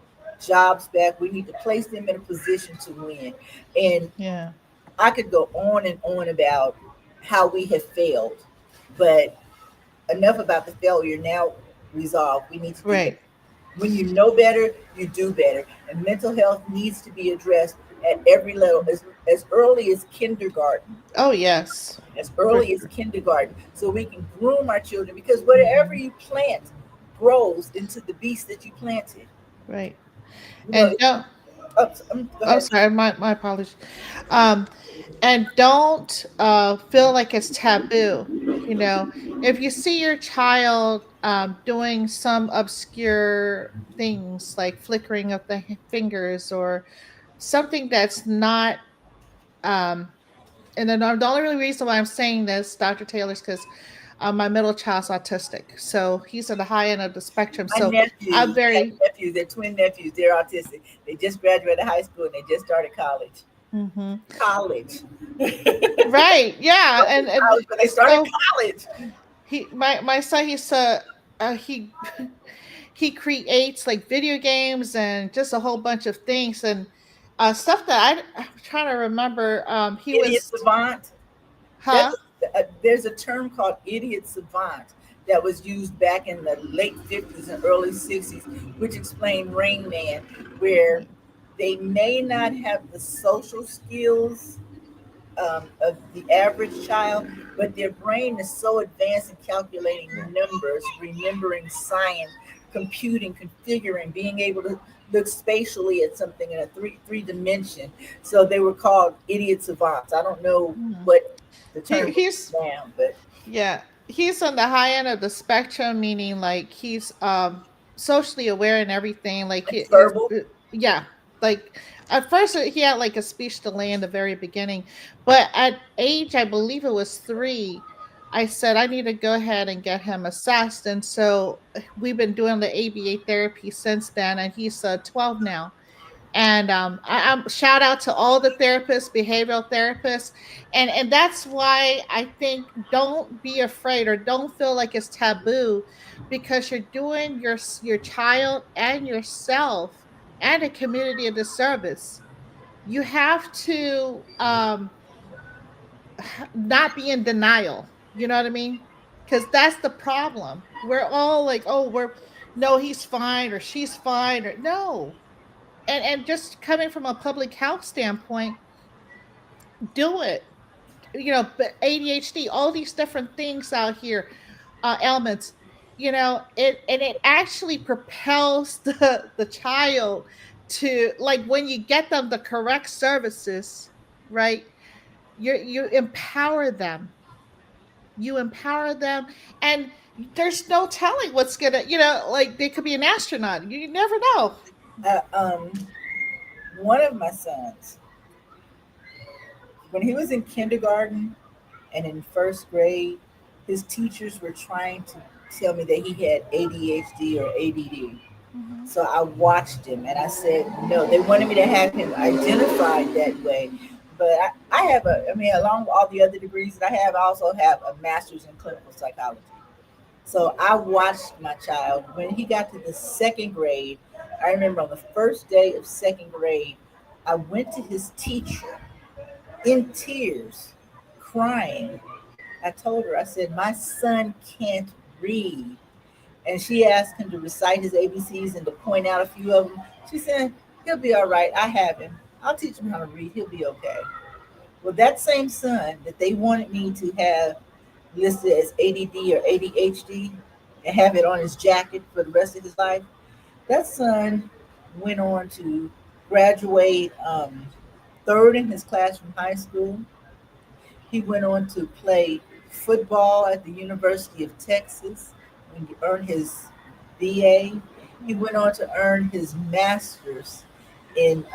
jobs back. We need to place them in a position to win. And Yeah. I could go on and on about how we have failed, but enough about the failure. Now resolve. We need to do better. Right. When you know better, you do better. And mental health needs to be addressed at every level, as early as kindergarten, Oh yes. as For early as sure. kindergarten, so we can groom our children. Because whatever Mhm. you plant grows into the beast that you planted. Right. You know, And don't. go Oh, ahead. sorry. My apologies. Um, and don't feel like it's taboo. You know, if you see your child doing some obscure things like flickering of the fingers or something that's not um, and then the only really reason why I'm saying this, Dr. Taylor, is because my middle child's autistic, so he's at the high end of the spectrum. My So I'm nephews, I have very. nephews, they're twin nephews, they're autistic. They just graduated high school and they just started college. Mhm. College. Right, yeah, and College, but they started so college. my son, he he creates like video games and just a whole bunch of things and stuff that I'm trying to remember. He Idiot was savant. Huh? There's a term called idiot savant that was used back in the late 50s and early 60s, which explained Rain Man, where they may not have the social skills of the average child, but their brain is so advanced in calculating Yeah. numbers, remembering science, computing, configuring, being able to look spatially at something in a three dimension. So they were called idiot savants. I don't know Mhm. what the term would He's be now, but Yeah, he's on the high end of the spectrum, meaning like he's socially aware and everything. Like it's his verbal. yeah, like at first he had like a speech delay in the very beginning, but at age I believe it was 3, I said I need to go ahead and get him assessed, and so we've been doing the ABA therapy since then, and he's 12 now. And I'm shout out to all the therapists, behavioral therapists, and that's why I think don't be afraid or don't feel like it's taboo, because you're doing your child and yourself and a community a disservice. You have to not be in denial. You know what I mean? Because that's the problem. We're all like, oh, we're no, he's fine or she's fine or no, and just coming from a public health standpoint, do it. But ADHD, all these different things out here, ailments, it actually propels the child to, like, when you get them the correct services, right? You empower them. You empower them, and there's no telling what's gonna, like they could be an astronaut. You never know. Uh, um, One of my sons, when he was in kindergarten and in first grade, his teachers were trying to tell me that he had ADHD or ADD. Mhm. So I watched him and I said, no, they wanted me to have him identified that way. But I have I mean, along with all the other degrees that I have, I also have a master's in clinical psychology. So I watched my child. When he got to the second grade, I remember on the first day of second grade, I went to his teacher in tears, crying. I told her, I said, my son can't read. And she asked him to recite his ABCs and to point out a few of them. She said, he'll be all right. I have him. I'll teach him how to read. He'll be okay. Well, that same son that they wanted me to have listed as ADD or ADHD and have it on his jacket for the rest of his life, that son went on to graduate third in his class from high school. He went on to play football at the University of Texas and earned his BA. He went on to earn his master's in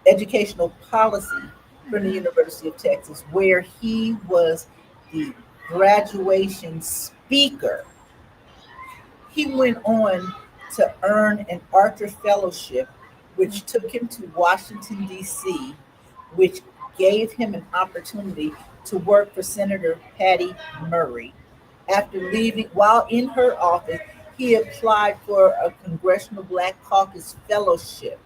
educational policy from the University of Texas, where he was the graduation speaker. He went on to earn an Archer Fellowship, which took him to Washington, D.C., which gave him an opportunity to work for Senator Patty Murray. After leaving, while in her office, he applied for a Congressional Black Caucus Fellowship,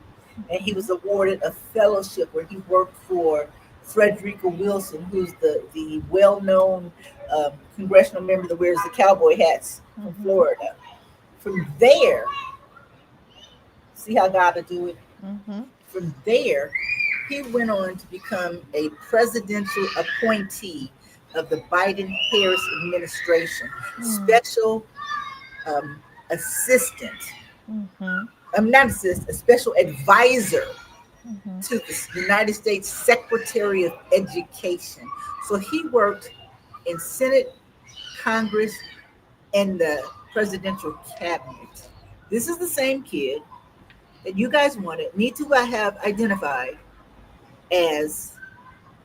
and he was awarded a fellowship where he worked for Frederica Wilson, who's the well-known congressional member that wears the cowboy hats from Mhm. Florida. From there, see how God will do it? Mhm. From there, he went on to become a presidential appointee of the Biden Harris administration, Mm. special assistant. Mhm. I'm not assistant, a special advisor Mhm. to the United States Secretary of Education. So he worked in Senate, Congress, and the presidential cabinet. This is the same kid that you guys wanted me to have identified as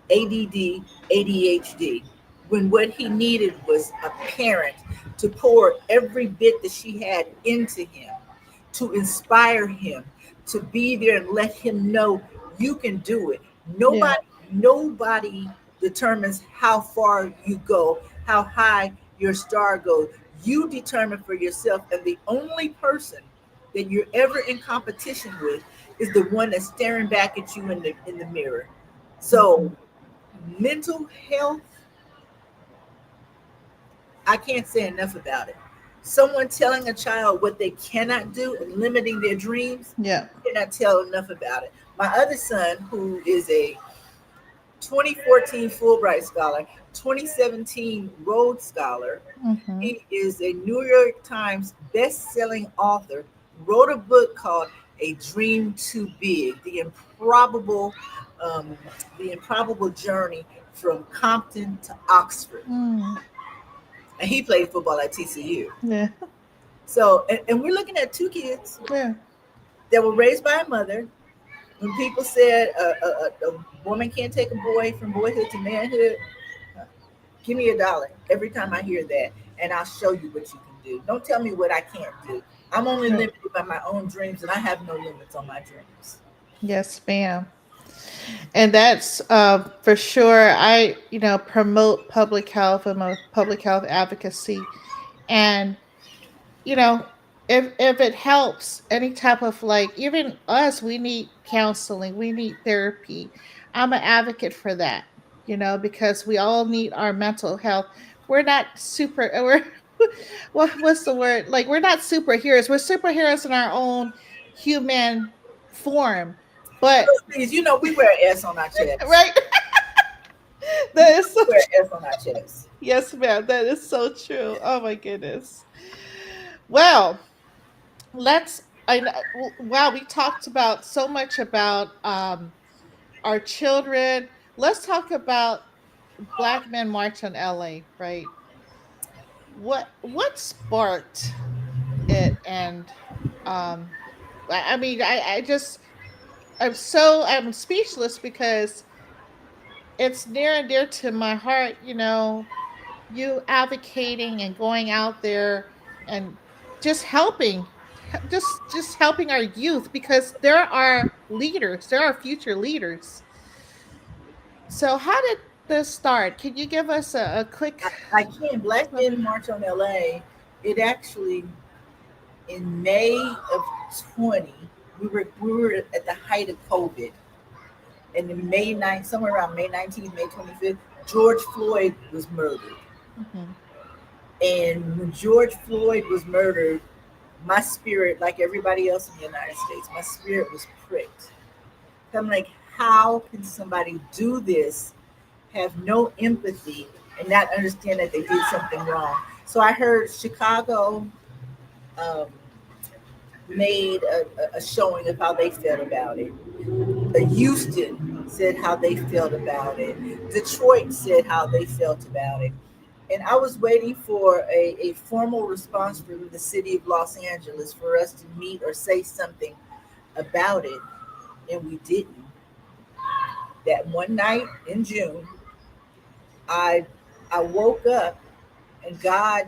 ADD, ADHD, when what he needed was a parent to pour every bit that she had into him, to inspire him, to be there and let him know you can do it. Yeah. Nobody determines how far you go, how high your star goes. You determine for yourself, and the only person that you're ever in competition with is the one that's staring back at you in the mirror. So Mhm. mental health I can't say enough about it. Someone telling a child what they cannot do and limiting their dreams, Yeah. cannot tell enough about it. My other son, who is a 2014 Fulbright Scholar, 2017 Rhodes Scholar, Mm-hmm. he is a New York Times best-selling author, wrote a book called A Dream Too Big, um, the improbable journey from Compton to Oxford. Mm. And he played football at TCU. Yeah. So, and we're looking at two kids Yeah. that were raised by a mother. When people said a woman can't take a boy from boyhood to manhood, give me $1 every time I hear that, and I'll show you what you can do. Don't tell me what I can't do. I'm only Yeah. limited by my own dreams, and I have no limits on my dreams. Yes, ma'am. And that's for sure. I, promote public health. I'm a public health advocacy, and you know, if it helps, any type of like, even us, we need counseling, we need therapy. I'm an advocate for that. Because we all need our mental health. We're not super. We're what's the word? Like, we're not superheroes. We're superheroes in our own human form, but Please, you know we wear an S on our chest. right. That is so We wear true. an S on our chest. Yes, ma'am. That is so true. Oh my goodness. Well, let's. Wow, we talked about so much about our children. Let's talk about Black Men March on LA. Right? What sparked it? And I mean, I just I'm speechless because it's near and dear to my heart. You advocating and going out there and just helping, just helping our youth, because there are leaders, there are future leaders. So how did this start? Can you give us a quick I can. Black Men March on LA. It actually in May of 20, we were at the height of COVID, and in May 9th, somewhere around May 19th, May 25th, George Floyd was murdered. Mhm. And when George Floyd was murdered, my spirit, like everybody else in the United States, my spirit was pricked. I'm like, how can somebody do this, have no empathy, and not understand that they did something wrong? So I heard Chicago um, made a showing of how they felt about it. Houston said how they felt about it. Detroit said how they felt about it. And I was waiting for a formal response from the city of Los Angeles for us to meet or say something about it, and we didn't. That one night in June, I I woke up, and God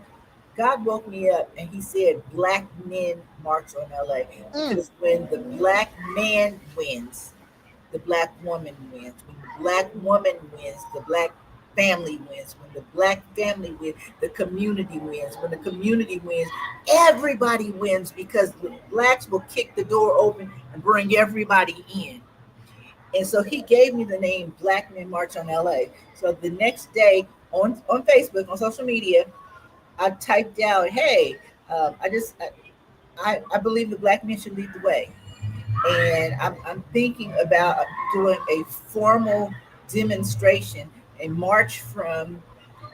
woke me up, and He said, "Black men march on LA," Mm. because when the black man wins, the black woman wins. When the black woman wins, the black family wins. When the black family wins, the community wins. When the community wins, everybody wins, because the blacks will kick the door open and bring everybody in. And so he gave me the name Black Men March on LA. So the next day on Facebook, on social media, I typed out, hey, I believe the black men should lead the way. And I'm thinking about doing a formal demonstration, a march from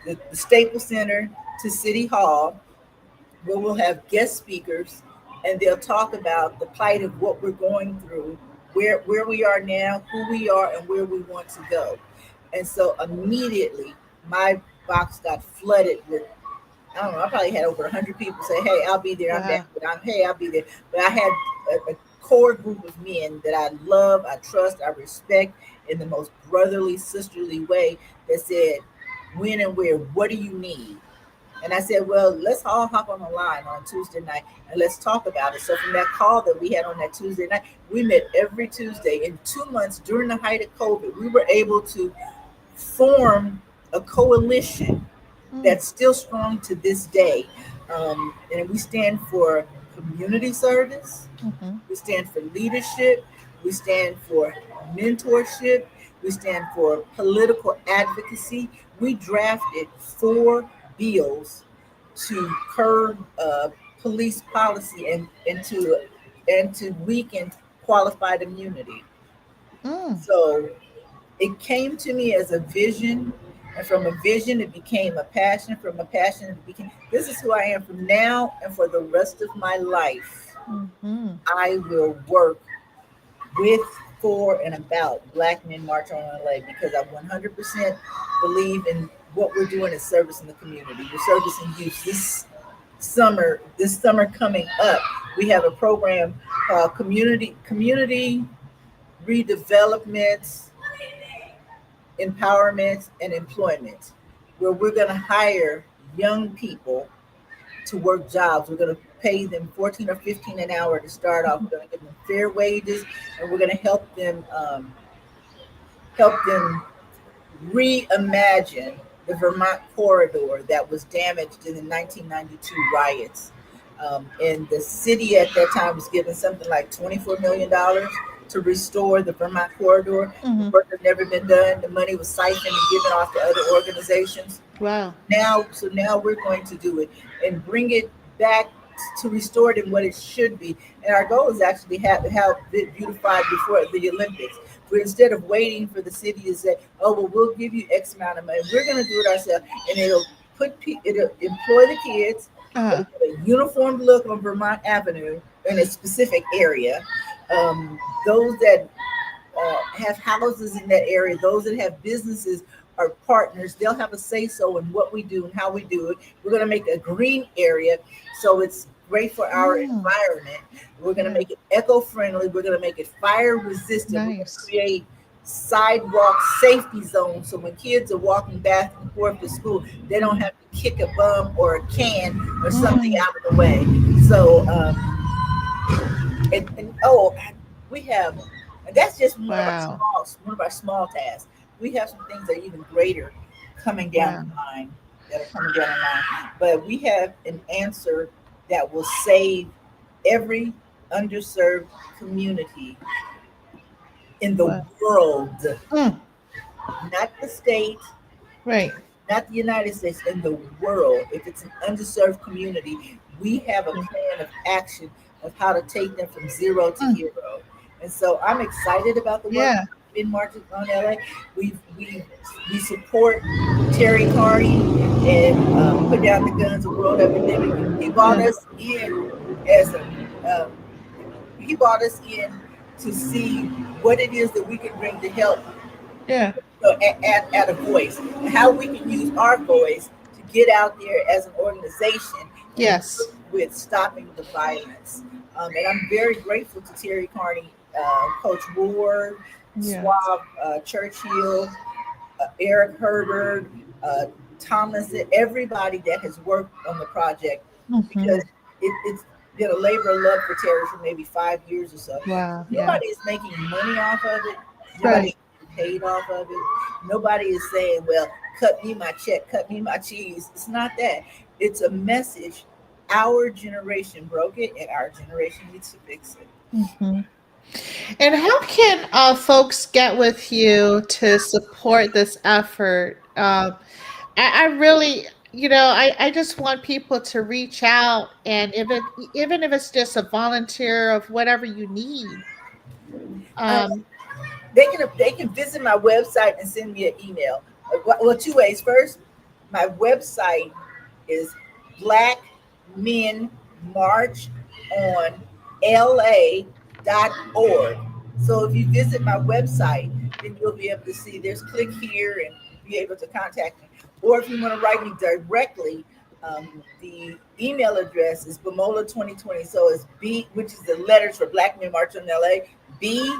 the Staples Center to City Hall, where we'll have guest speakers, and they'll talk about the plight of what we're going through, where we are now, who we are, and where we want to go. And so immediately my box got flooded with, I don't know, I probably had over 100 people say, hey, I'll be there. I'm back. Wow. Hey, I'll be there. But I had a core group of men that I love, I trust, I respect in the most brotherly, sisterly way, that said, when and where, what do you need? And I said, well, let's all hop on the line on Tuesday night and let's talk about it. So from that call that we had on that Tuesday night, we met every Tuesday. In 2 months during the height of COVID, we were able to form a coalition Mm. that's still strong to this day. And we stand for community service, Mhm. we stand for leadership, we stand for mentorship, we stand for political advocacy. We drafted 4 bills to curb police policy and to weaken qualified immunity. Mm, So it came to me as a vision, and from a vision it became a passion. From a passion it became, this is who I am from now and for the rest of my life. mhm, I will work with, for, and about Black Men March on LA, because I 100% believe in what we're doing is service in the community. We're servicing youth. This summer coming up, we have a program called Community Redevelopment, Empowerment, and Employment, where we're going to hire young people to work jobs. We're going to pay them 14 or 15 an hour to start off. We're going to give them fair wages, and we're going to help them reimagine the Vermont corridor that was damaged in the 1992 riots. And the city at that time was given something like $24 million to restore the Vermont corridor. The mhm. work had never been done. The money was siphoned and given off to other organizations. Wow. Now we're going to do it and bring it back to restore it in what it should be. And our goal is actually have it beautified before the Olympics. But instead of waiting for the city to say, "Oh well, we'll give you X amount of money," we're going to do it ourselves, and it'll employ the kids. It'll Uh-huh. have a uniform look on Vermont Avenue in a specific area. Those that have houses in that area, those that have businesses are partners. They'll have a say so in what we do and how we do it. We're going to make a green area so it's great for our Mm, environment. We're going to yeah. make it eco friendly. We're going to make it fire resistant. We're going to Nice. create sidewalk safety zones so when kids are walking back and forth to school, they don't have to kick a bum or a can or something Mm, out of the way. So, and oh, we have, and that's just wow. one of our small tasks. We have some things that are even greater coming down Wow. the line, that are coming down the line. But we have an answer that will save every underserved community in the Wow. world, Mm, not the state, right. not the United States, in the world. If it's an underserved community, we have a Yeah. plan of action of how to take them from zero to Mm, hero. And so I'm excited about the work yeah. in Marches on LA. We support Terry Carney and put down the guns of World Epidemic. Yeah. As a um, he brought us in to see what it is that we can bring to help, Yeah. at a voice, how we can use our voice to get out there as an organization and Yes. work with stopping the violence. And I'm very grateful to Terry Carney, Coach Ward, Yes. Swab, Churchill, Eric Herbert, uh, Thomas, everybody that has worked on the project, Mhm. because it's been a labor of love for Terry for maybe 5 years or so. Wow. Yeah. Nobody is making money off of it. Nobody is Right. getting paid off of it. Nobody is saying, well, cut me my check, cut me my cheese. It's not that. It's a message. Our generation broke it, and our generation needs to fix it. Mhm. And how can folks get with you to support this effort? I really, I just want people to reach out, and even if it's just a volunteer of whatever you need. Um, Um, they can visit my website and send me an email. Well, two ways. First, my website is Black Men March on LA.org. So if you visit my website, then you'll be able to see there's click here and be able to contact me. Or if you want to write me directly, the email address is Bamola2020. So it's B, which is the letters for Black Men March on LA, BMMOLA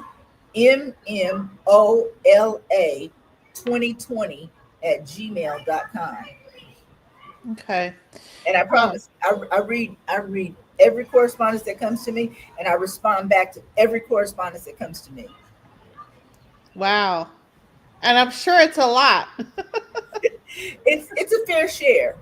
2020 at gmail.com. okay. And I Um, promise, I read every correspondence that comes to me, and I respond back to every correspondence that comes to me. wow. And I'm sure it's a lot. It's a fair share,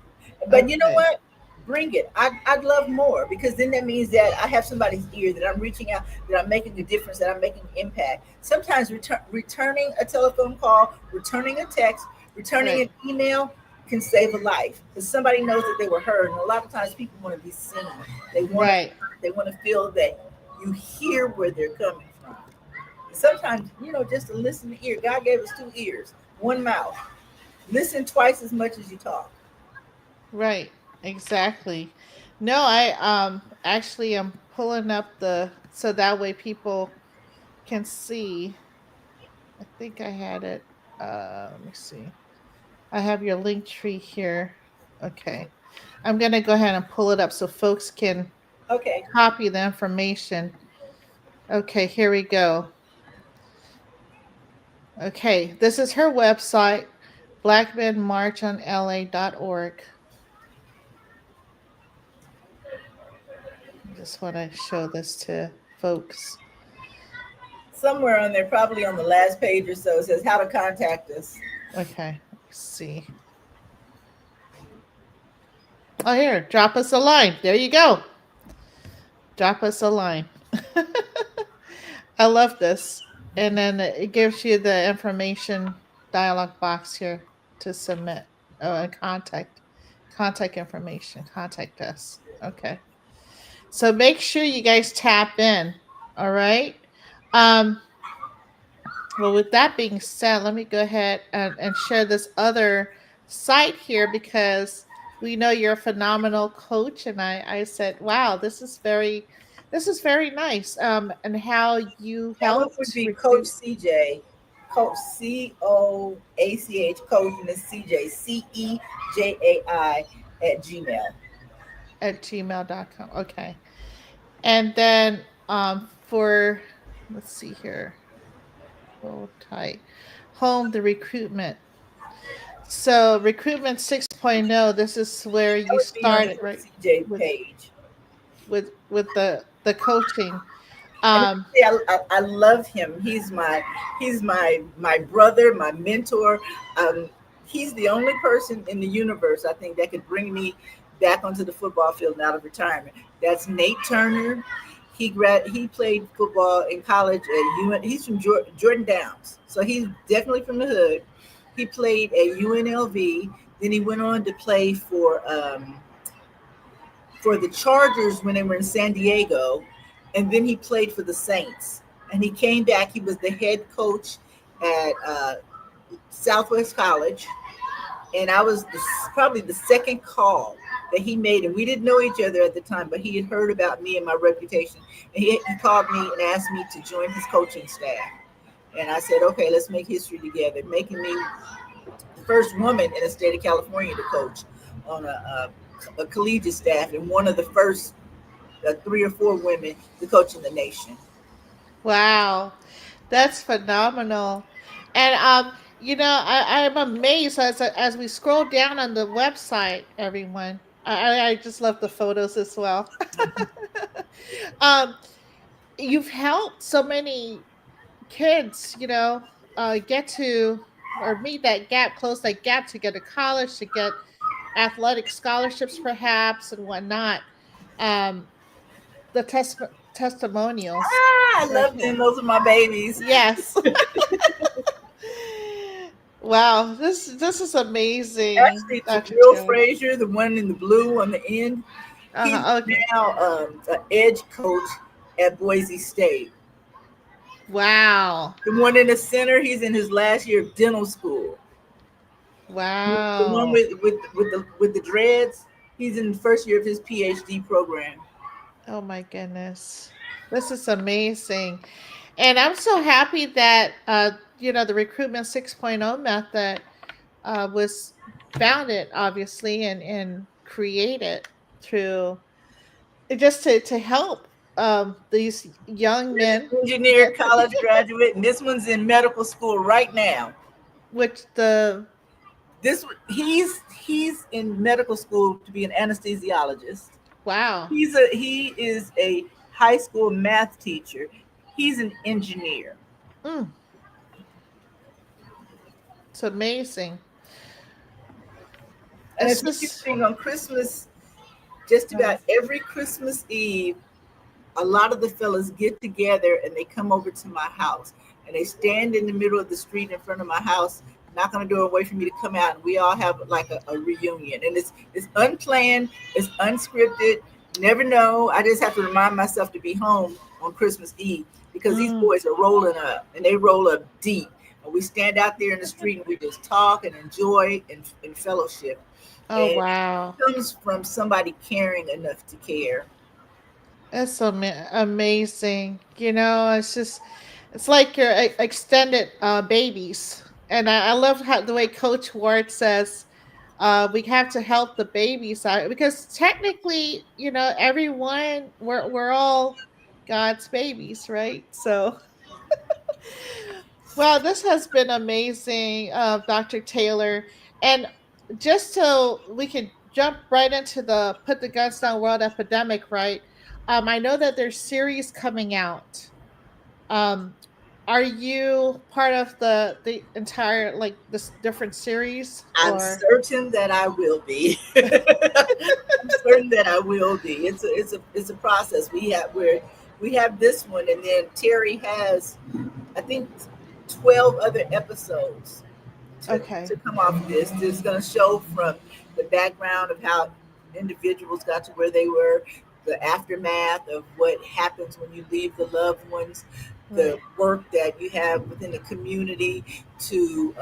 but you know Okay. what? Bring it. I'd love more, because then that means that I have somebody's ear, that I'm reaching out, that I'm making a difference, that I'm making impact. Sometimes returning a telephone call, returning a text, returning Right. an email, can save a life because somebody knows that they were hurt. And a lot of times people want to be seen. They want to Right. they want to feel that you hear where they're coming from. And sometimes, just to listen to ear. God gave us two ears, one mouth. Listen twice as much as you talk. Right. Exactly. No, I actually am pulling up the so that way people can see. I think I had it. Let me see. I have your link tree here. Okay. I'm going to go ahead and pull it up so folks can Okay. copy the information. Okay, here we go. Okay, this is her website, blackmenmarchonla.org. Just want to show this to folks. Somewhere on there, probably on the last page or so, it says how to contact us. Okay, let's see. Oh, here, drop us a line. There you go. Drop us a line. I love this. And then it gives you the information dialog box here to submit. Oh, and contact information. Contact us. Okay. So make sure you guys tap in. All right. Um, well, with that being said, let me go ahead and share this other site here because we know you're a phenomenal coach. And I said, wow, this is very nice. And how you That one would helped be Coach recruit. CJ, Coach COACH, Coach, and it's CJ, CEJAI at Gmail. At gmail.com. Okay. And then for, let's see here, hold tight, home, the recruitment. So recruitment 6.0, this is where That you would be on the started, Coach right? CJ With page. the coaching. And Um, I love him. He's my brother, my mentor. Um, he's the only person in the universe I think that could bring me back onto the football field and out of retirement. That's Nate Turner. He played football in college at UN. He's from Jordan Downs, so he's definitely from the hood. He played at UNLV. Then he went on to play for the Chargers when they were in San Diego, and then he played for the Saints. And he came back. He was the head coach at Southwest College, and I was probably the second call that he made, and we didn't know each other at the time, but he had heard about me and my reputation, and he called me and asked me to join his coaching staff. And I said, okay, let's make history together, making me the first woman in the state of California to coach on a collegiate staff, and one of the first three or four women to coach in the nation. wow, that's phenomenal. And I'm amazed as we scroll down on the website, everyone. I just love the photos as well. um, you've helped so many kids, get to or meet that gap, close that gap to get to college, to get athletic scholarships, perhaps, and whatnot. Um, the testimonials. I love them. Those are my babies. Yes. Wow, this is amazing, Actually, Dr. Jabril Joe. Frazier, the one in the blue on the end, he's Okay. now an edge coach at Boise State. Wow. The one in the center, he's in his last year of dental school. The one Wow. with the dreads, he's in the first year of his PhD program. Oh my goodness. This is amazing. And I'm so happy that the recruitment 6.0 method was founded obviously and created through just to help these young men Engineer, get college graduate, and this one's in medical school right now. with the This he's in medical school to be an anesthesiologist. wow. He is a high school math teacher. He's an engineer. Mm, it's amazing. And It's it's just interesting on Christmas, just uh, about every Christmas Eve, a lot of the fellas get together and they come over to my house and they stand in the middle of the street in front of my house knock on the door, wait for me to come out, and we all have like a reunion. And it's unplanned, it's unscripted. Never know. I just have to remind myself to be home on Christmas Eve because these Mm. boys are rolling up, and they roll up deep. And we stand out there in the street and we just talk and enjoy and fellowship. Oh, And wow. it comes from somebody caring enough to care. That's amazing. It's just, it's like your extended babies. And I love how the way Coach Ward says, we have to help the babies out because technically, everyone, we're all God's babies, right? So, well, this has been amazing, Dr. Taylor. And just so we can jump right into the Put the Guns Down World Epidemic, right? I know that there's series coming out. Um, are you part of the entire like this different series I'm or? certain that I will be. I'm certain that I will be. It's a process. We have this one, and then Terry has, I think, 12 other episodes Okay. to come off of this. This is going to show from the background of how individuals got to where they were, the aftermath of what happens when you leave the loved ones, the Right. work that you have within the community to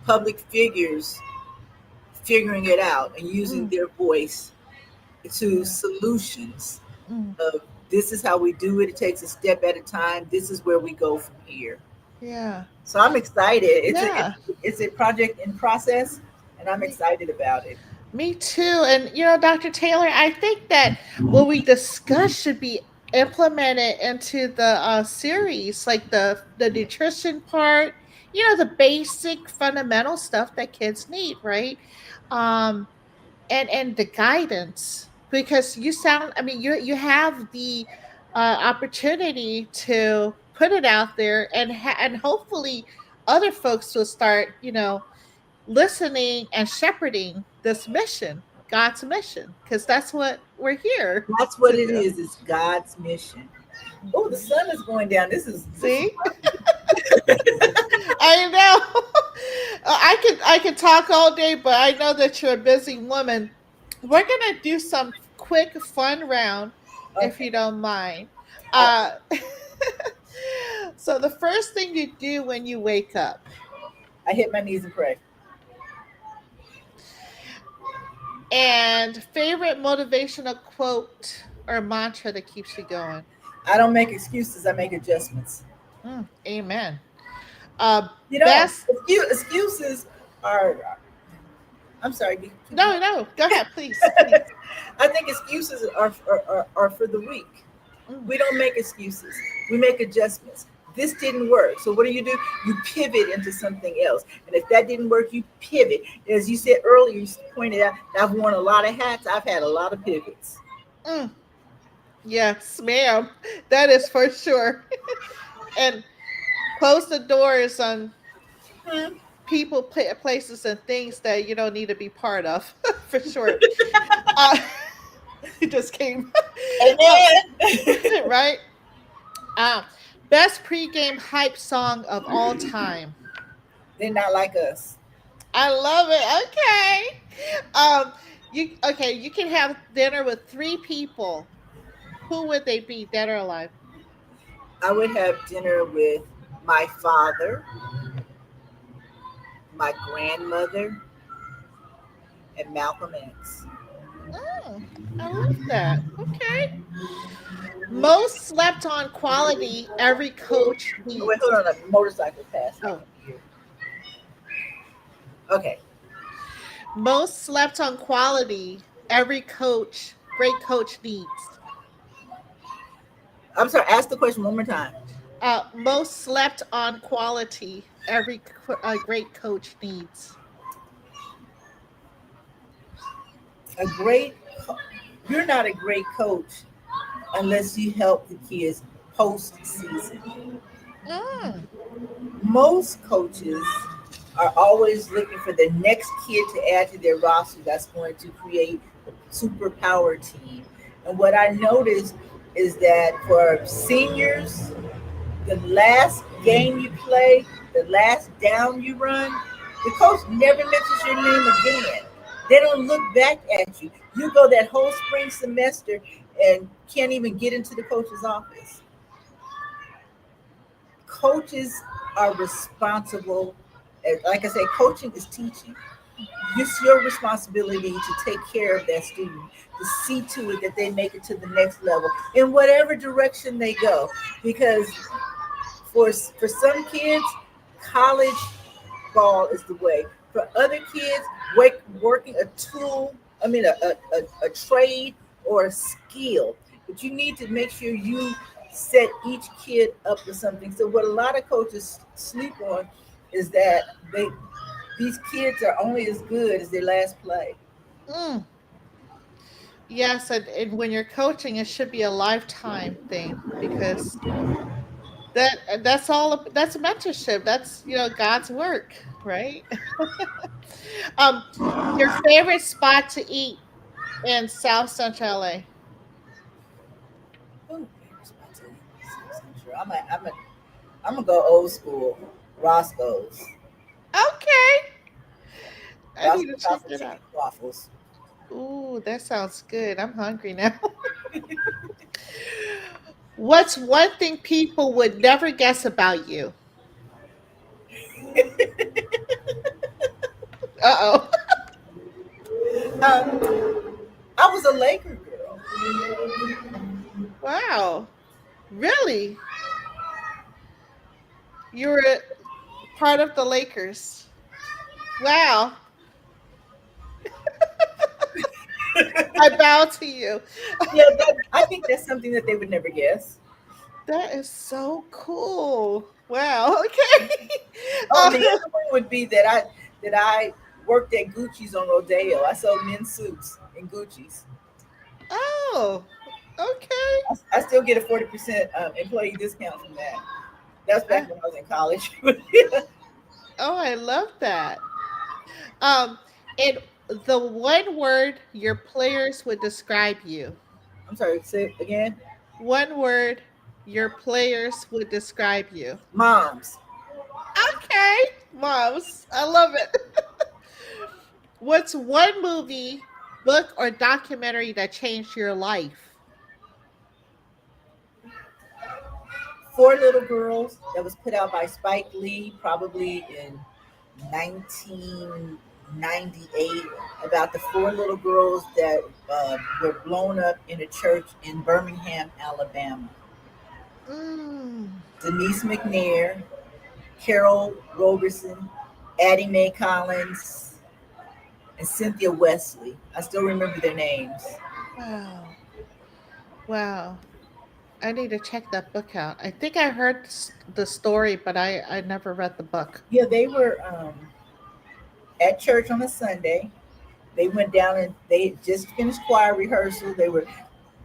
public figures figuring it out and using Mm, their voice to yeah. solutions Mm, of this is how we do it. It takes a step at a time. This is where we go from here. yeah. So I'm excited. Yeah. It's a project in process, and I'm Me, excited about it. me too. And Dr. Taylor, I think that what we discuss should be implemented into the series, like the nutrition part, the basic fundamental stuff that kids need, right? Um, and the guidance because you sound I mean you have the opportunity to put it out there and hopefully other folks will start listening and shepherding this mission, God's mission, because that's what we're here That's what to it do. is. It's God's mission. Oh, the Mhm. sun is going down. This is See, I know. I could talk all day, but I know that you're a busy woman. We're gonna do some quick fun round, if okay. you don't mind. I, Uh, so the first thing you do when you wake up, I hit my knees and pray. and favorite motivational quote or mantra that keeps you going. I don't make excuses. I make adjustments. Amen. Uh, You know, best. excuses are. I'm sorry. Keep No, going. no. Go ahead, please, please. I think excuses are for the weak. Mm, We don't make excuses. We make adjustments. This didn't work. So what do? You pivot into something else. And if that didn't work, you pivot. As you said earlier, you pointed out, I've worn a lot of hats. I've had a lot of pivots. mm. Yes, ma'am. That is for sure. And close the doors on Hmm. people, places, and things that you don't need to be part of, for sure. Uh, it just came. uh, Amen. right? Uh, best pregame hype song of all time. They're not like us. I love it. Okay. You can have dinner with three people. Who would they be, dead or alive? I would have dinner with my father, my grandmother, and Malcolm X. Oh, I love that. Okay. Most slept on quality every coach Oh, wait, needs. hold on. A motorcycle passed me Oh, here. Okay. most slept on quality every great coach needs. I'm sorry. Ask the question one more time. Most slept on quality every great coach needs. A great, you're not a great coach unless you help the kids post season. Mm, Most coaches are always looking for the next kid to add to their roster that's going to create a superpower team. And what I noticed is that for seniors, the last game you play, the last down you run, The coach never mentions your name again. They don't look back at you. You go that whole spring semester and can't even get into the coach's office. Coaches are responsible. Like I say, coaching is teaching. It's your responsibility to take care of that student, to see to it that they make it to the next level in whatever direction they go. Because for some kids, college ball is the way. For other kids, working a tool, I mean, a trade or a skill. But you need to make sure you set each kid up for something. So what a lot of coaches sleep on is that these kids are only as good as their last play. Mm. Yes, and when you're coaching, it should be a lifetime thing because that's all. That's mentorship. That's God's work, right? um, your favorite spot to eat in South Central LA? Ooh, sure. I'm gonna go old school. Roscoe's, Okay, I need to Roscoe's check House of it Chicken out. Waffles. Ooh, that sounds good. I'm hungry now. What's one thing people would never guess about you? Uh oh. I was a Laker girl. Wow. Really? You were part of the Lakers. Wow. I bow to you. Yeah, I think that's something that they would never guess. That is so cool. Wow. Okay. Oh, and the Uh, other one would be that I worked at Gucci's on Rodeo. I sold men's suits in Gucci's. oh, okay. I still get a 40% employee discount from that. That's back I, when I was in college. oh, I love that. Um, and the one word your players would describe you. I'm sorry, say it again. One word your players would describe you. Moms. Okay, moms. I love it. What's one movie, book, or documentary that changed your life? Four Little Girls that was put out by Spike Lee probably in 1998 about the four little girls that were blown up in a church in Birmingham, Alabama. Mm. Denise McNair, Carol Roberson, Addie Mae Collins, and Cynthia Wesley. I still remember their names. Wow. Wow. I need to check that book out. I think I heard the story, but I never read the book. Yeah, they were at church on a Sunday. They went down and they just finished choir rehearsal. They were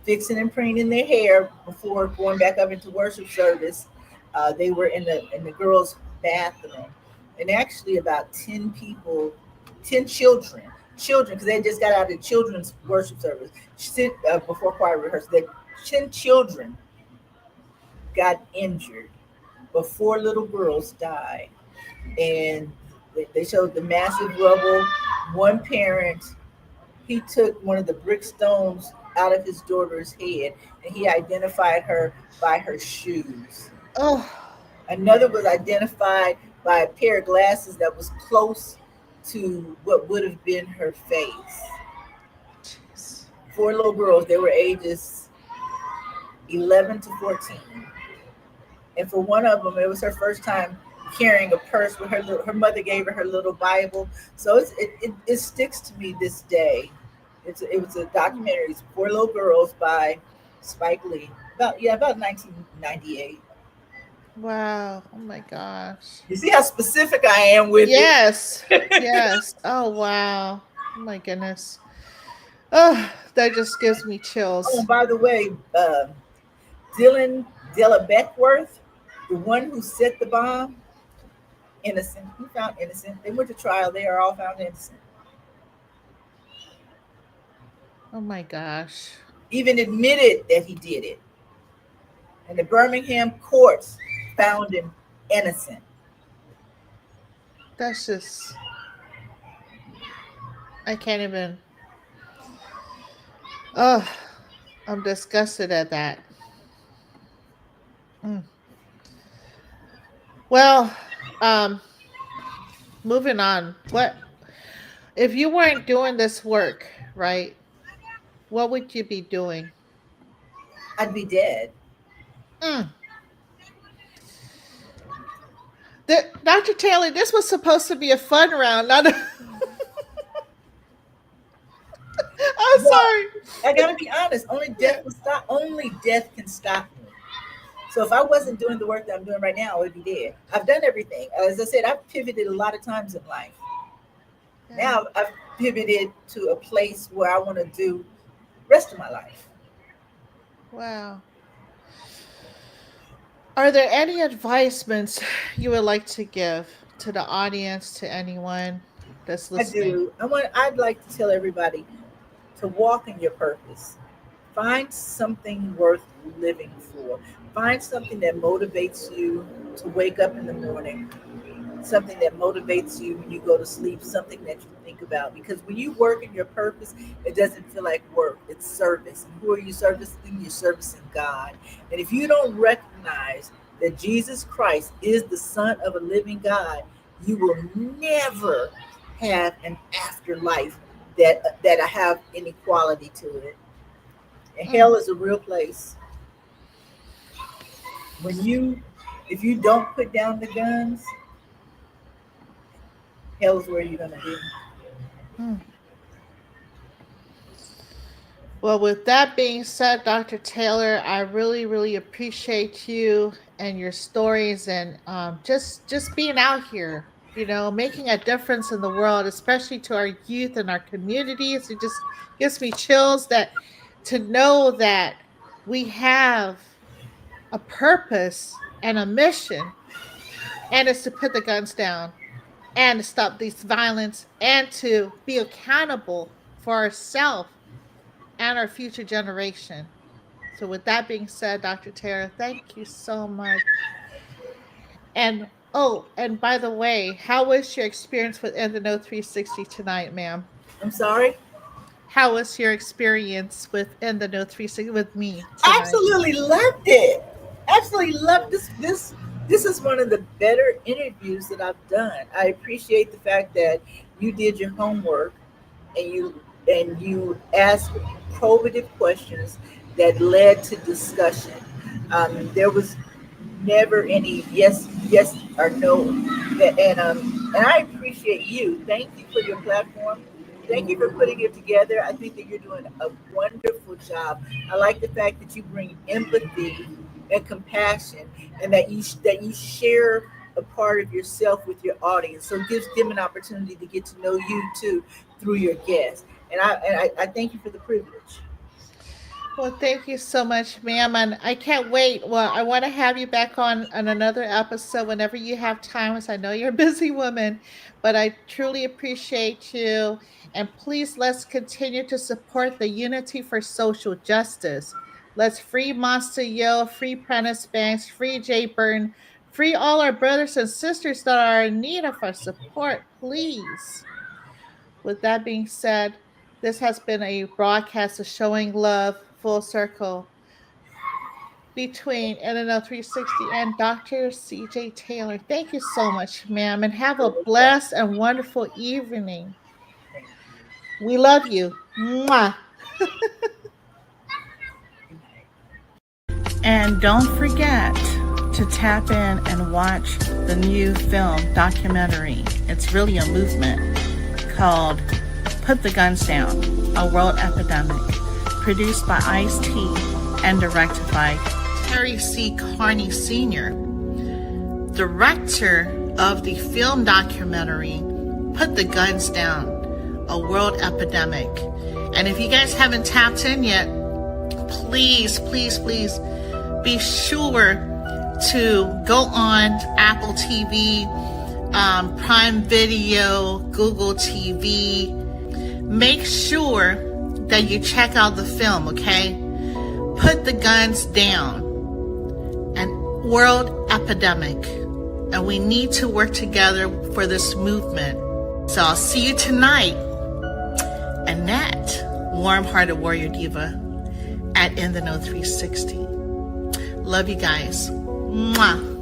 fixing and preening their hair before going back up into worship service. They were in the girls' bathroom, and actually about 10 people, 10 children, because they just got out of children's worship service before choir rehearsal. 10 children got injured, but four little girls died, and they showed the massive rubble. One parent, he took one of the brick stones out of his daughter's head and he identified her by her shoes. Oh, Another was identified by a pair of glasses that was close to what would have been her face. jeez. Four little girls, they were ages 11 to 14. And for one of them, it was her first time carrying a purse with her mother gave her little Bible. So it sticks to me this day. It was a documentary. It's Four Little Girls by Spike Lee. About 1998. Wow. Oh my gosh. You see how specific I am with it. Yes. Yes. Oh wow. Oh my goodness. Oh, that just gives me Oh, chills. and by the way, Dylan Della Beckworth, the one who set the bomb, innocent. He found innocent. They went to trial. They are all found innocent. Oh my gosh. Even admitted that he did it. And the Birmingham courts found him innocent. That's just, I can't even. Oh, I'm disgusted at that. Mm. Well, um, moving on. What if you weren't doing this work, right? What would you be doing? I'd be dead. Mm. Dr. Taylor, this was supposed to be a fun round, not a. I'm Well, sorry. I gotta be honest. Only Yeah. death will stop. Only death can stop me. So if I wasn't doing the work that I'm doing right now, I would be dead. I've done everything. As I said, I've pivoted a lot of times in life. Yeah. Now I've pivoted to a place where I want to do rest of my life. Wow. Are there any advisements you would like to give to the audience, to anyone that's I listening? do. I'd like to tell everybody to walk in your purpose. Find something worth living for. Find something that motivates you to wake up in the morning, something that motivates you when you go to sleep, something that you think about. Because when you work in your purpose, it doesn't feel like work, it's service. And who are you servicing? You're servicing God. And if you don't recognize that Jesus Christ is the Son of a living God, you will never have an afterlife that have any quality to it. And Mm. hell is a real place. When you If you don't put down the guns, hell is where you're gonna be. Mm. Well, with that being said, Dr. Taylor, I really, really appreciate you and your stories, and just being out here, making a difference in the world, especially to our youth and our communities. It just gives me chills that to know that we have a purpose and a mission, and it's to put the guns down and to stop this violence and to be accountable for ourselves and our future generation. So, with that being said, Dr. Tara, thank you so much. And and by the way, how was your experience with In the Know 360 tonight, ma'am? I'm sorry. How was your experience with In the Know 360 with me tonight? Absolutely loved it. Absolutely loved this is one of the better interviews that I've done. I appreciate the fact that you did your homework and you asked probative questions that led to discussion. There was never any yes or no. And I appreciate you. Thank you for your platform. Thank you for putting it together. I think that you're doing a wonderful job. I like the fact that you bring empathy and compassion, and that you share a part of yourself with your audience. So it gives them an opportunity to get to know you too through your guests. And I thank you for the privilege. Well, thank you so much, ma'am. And I can't wait. Well, I want to have you back on another episode whenever you have time, as I know you're a busy woman, but I truly appreciate you. And please, let's continue to support the Unity for Social Justice. Let's free Monster Yo, free Prentice Banks, free Jay Burton, free all our brothers and sisters that are in need of our support, please. With that being said, this has been a broadcast of Showing Love Full Circle between NNL 360 and Dr. CJ Taylor. Thank you so much, ma'am, and have a You're welcome. blessed and wonderful evening. Thank We love you. Mwah. you. Good night. And don't forget to tap in and watch the new film documentary. It's really a movement called Put the Guns Down, A World Epidemic, produced by Ice-T and directed by Harry C. Carney Sr., director of the film documentary Put the Guns Down, A World Epidemic. And if you guys haven't tapped in yet, please, please, please be sure to go on Apple TV, Prime Video, Google TV. Make sure that you check out the film, okay? Put the Guns Down, and World Epidemic, and we need to work together for this movement. So I'll see you tonight. Annette, warm-hearted warrior diva at In the Know 360. Love you guys. Mwah.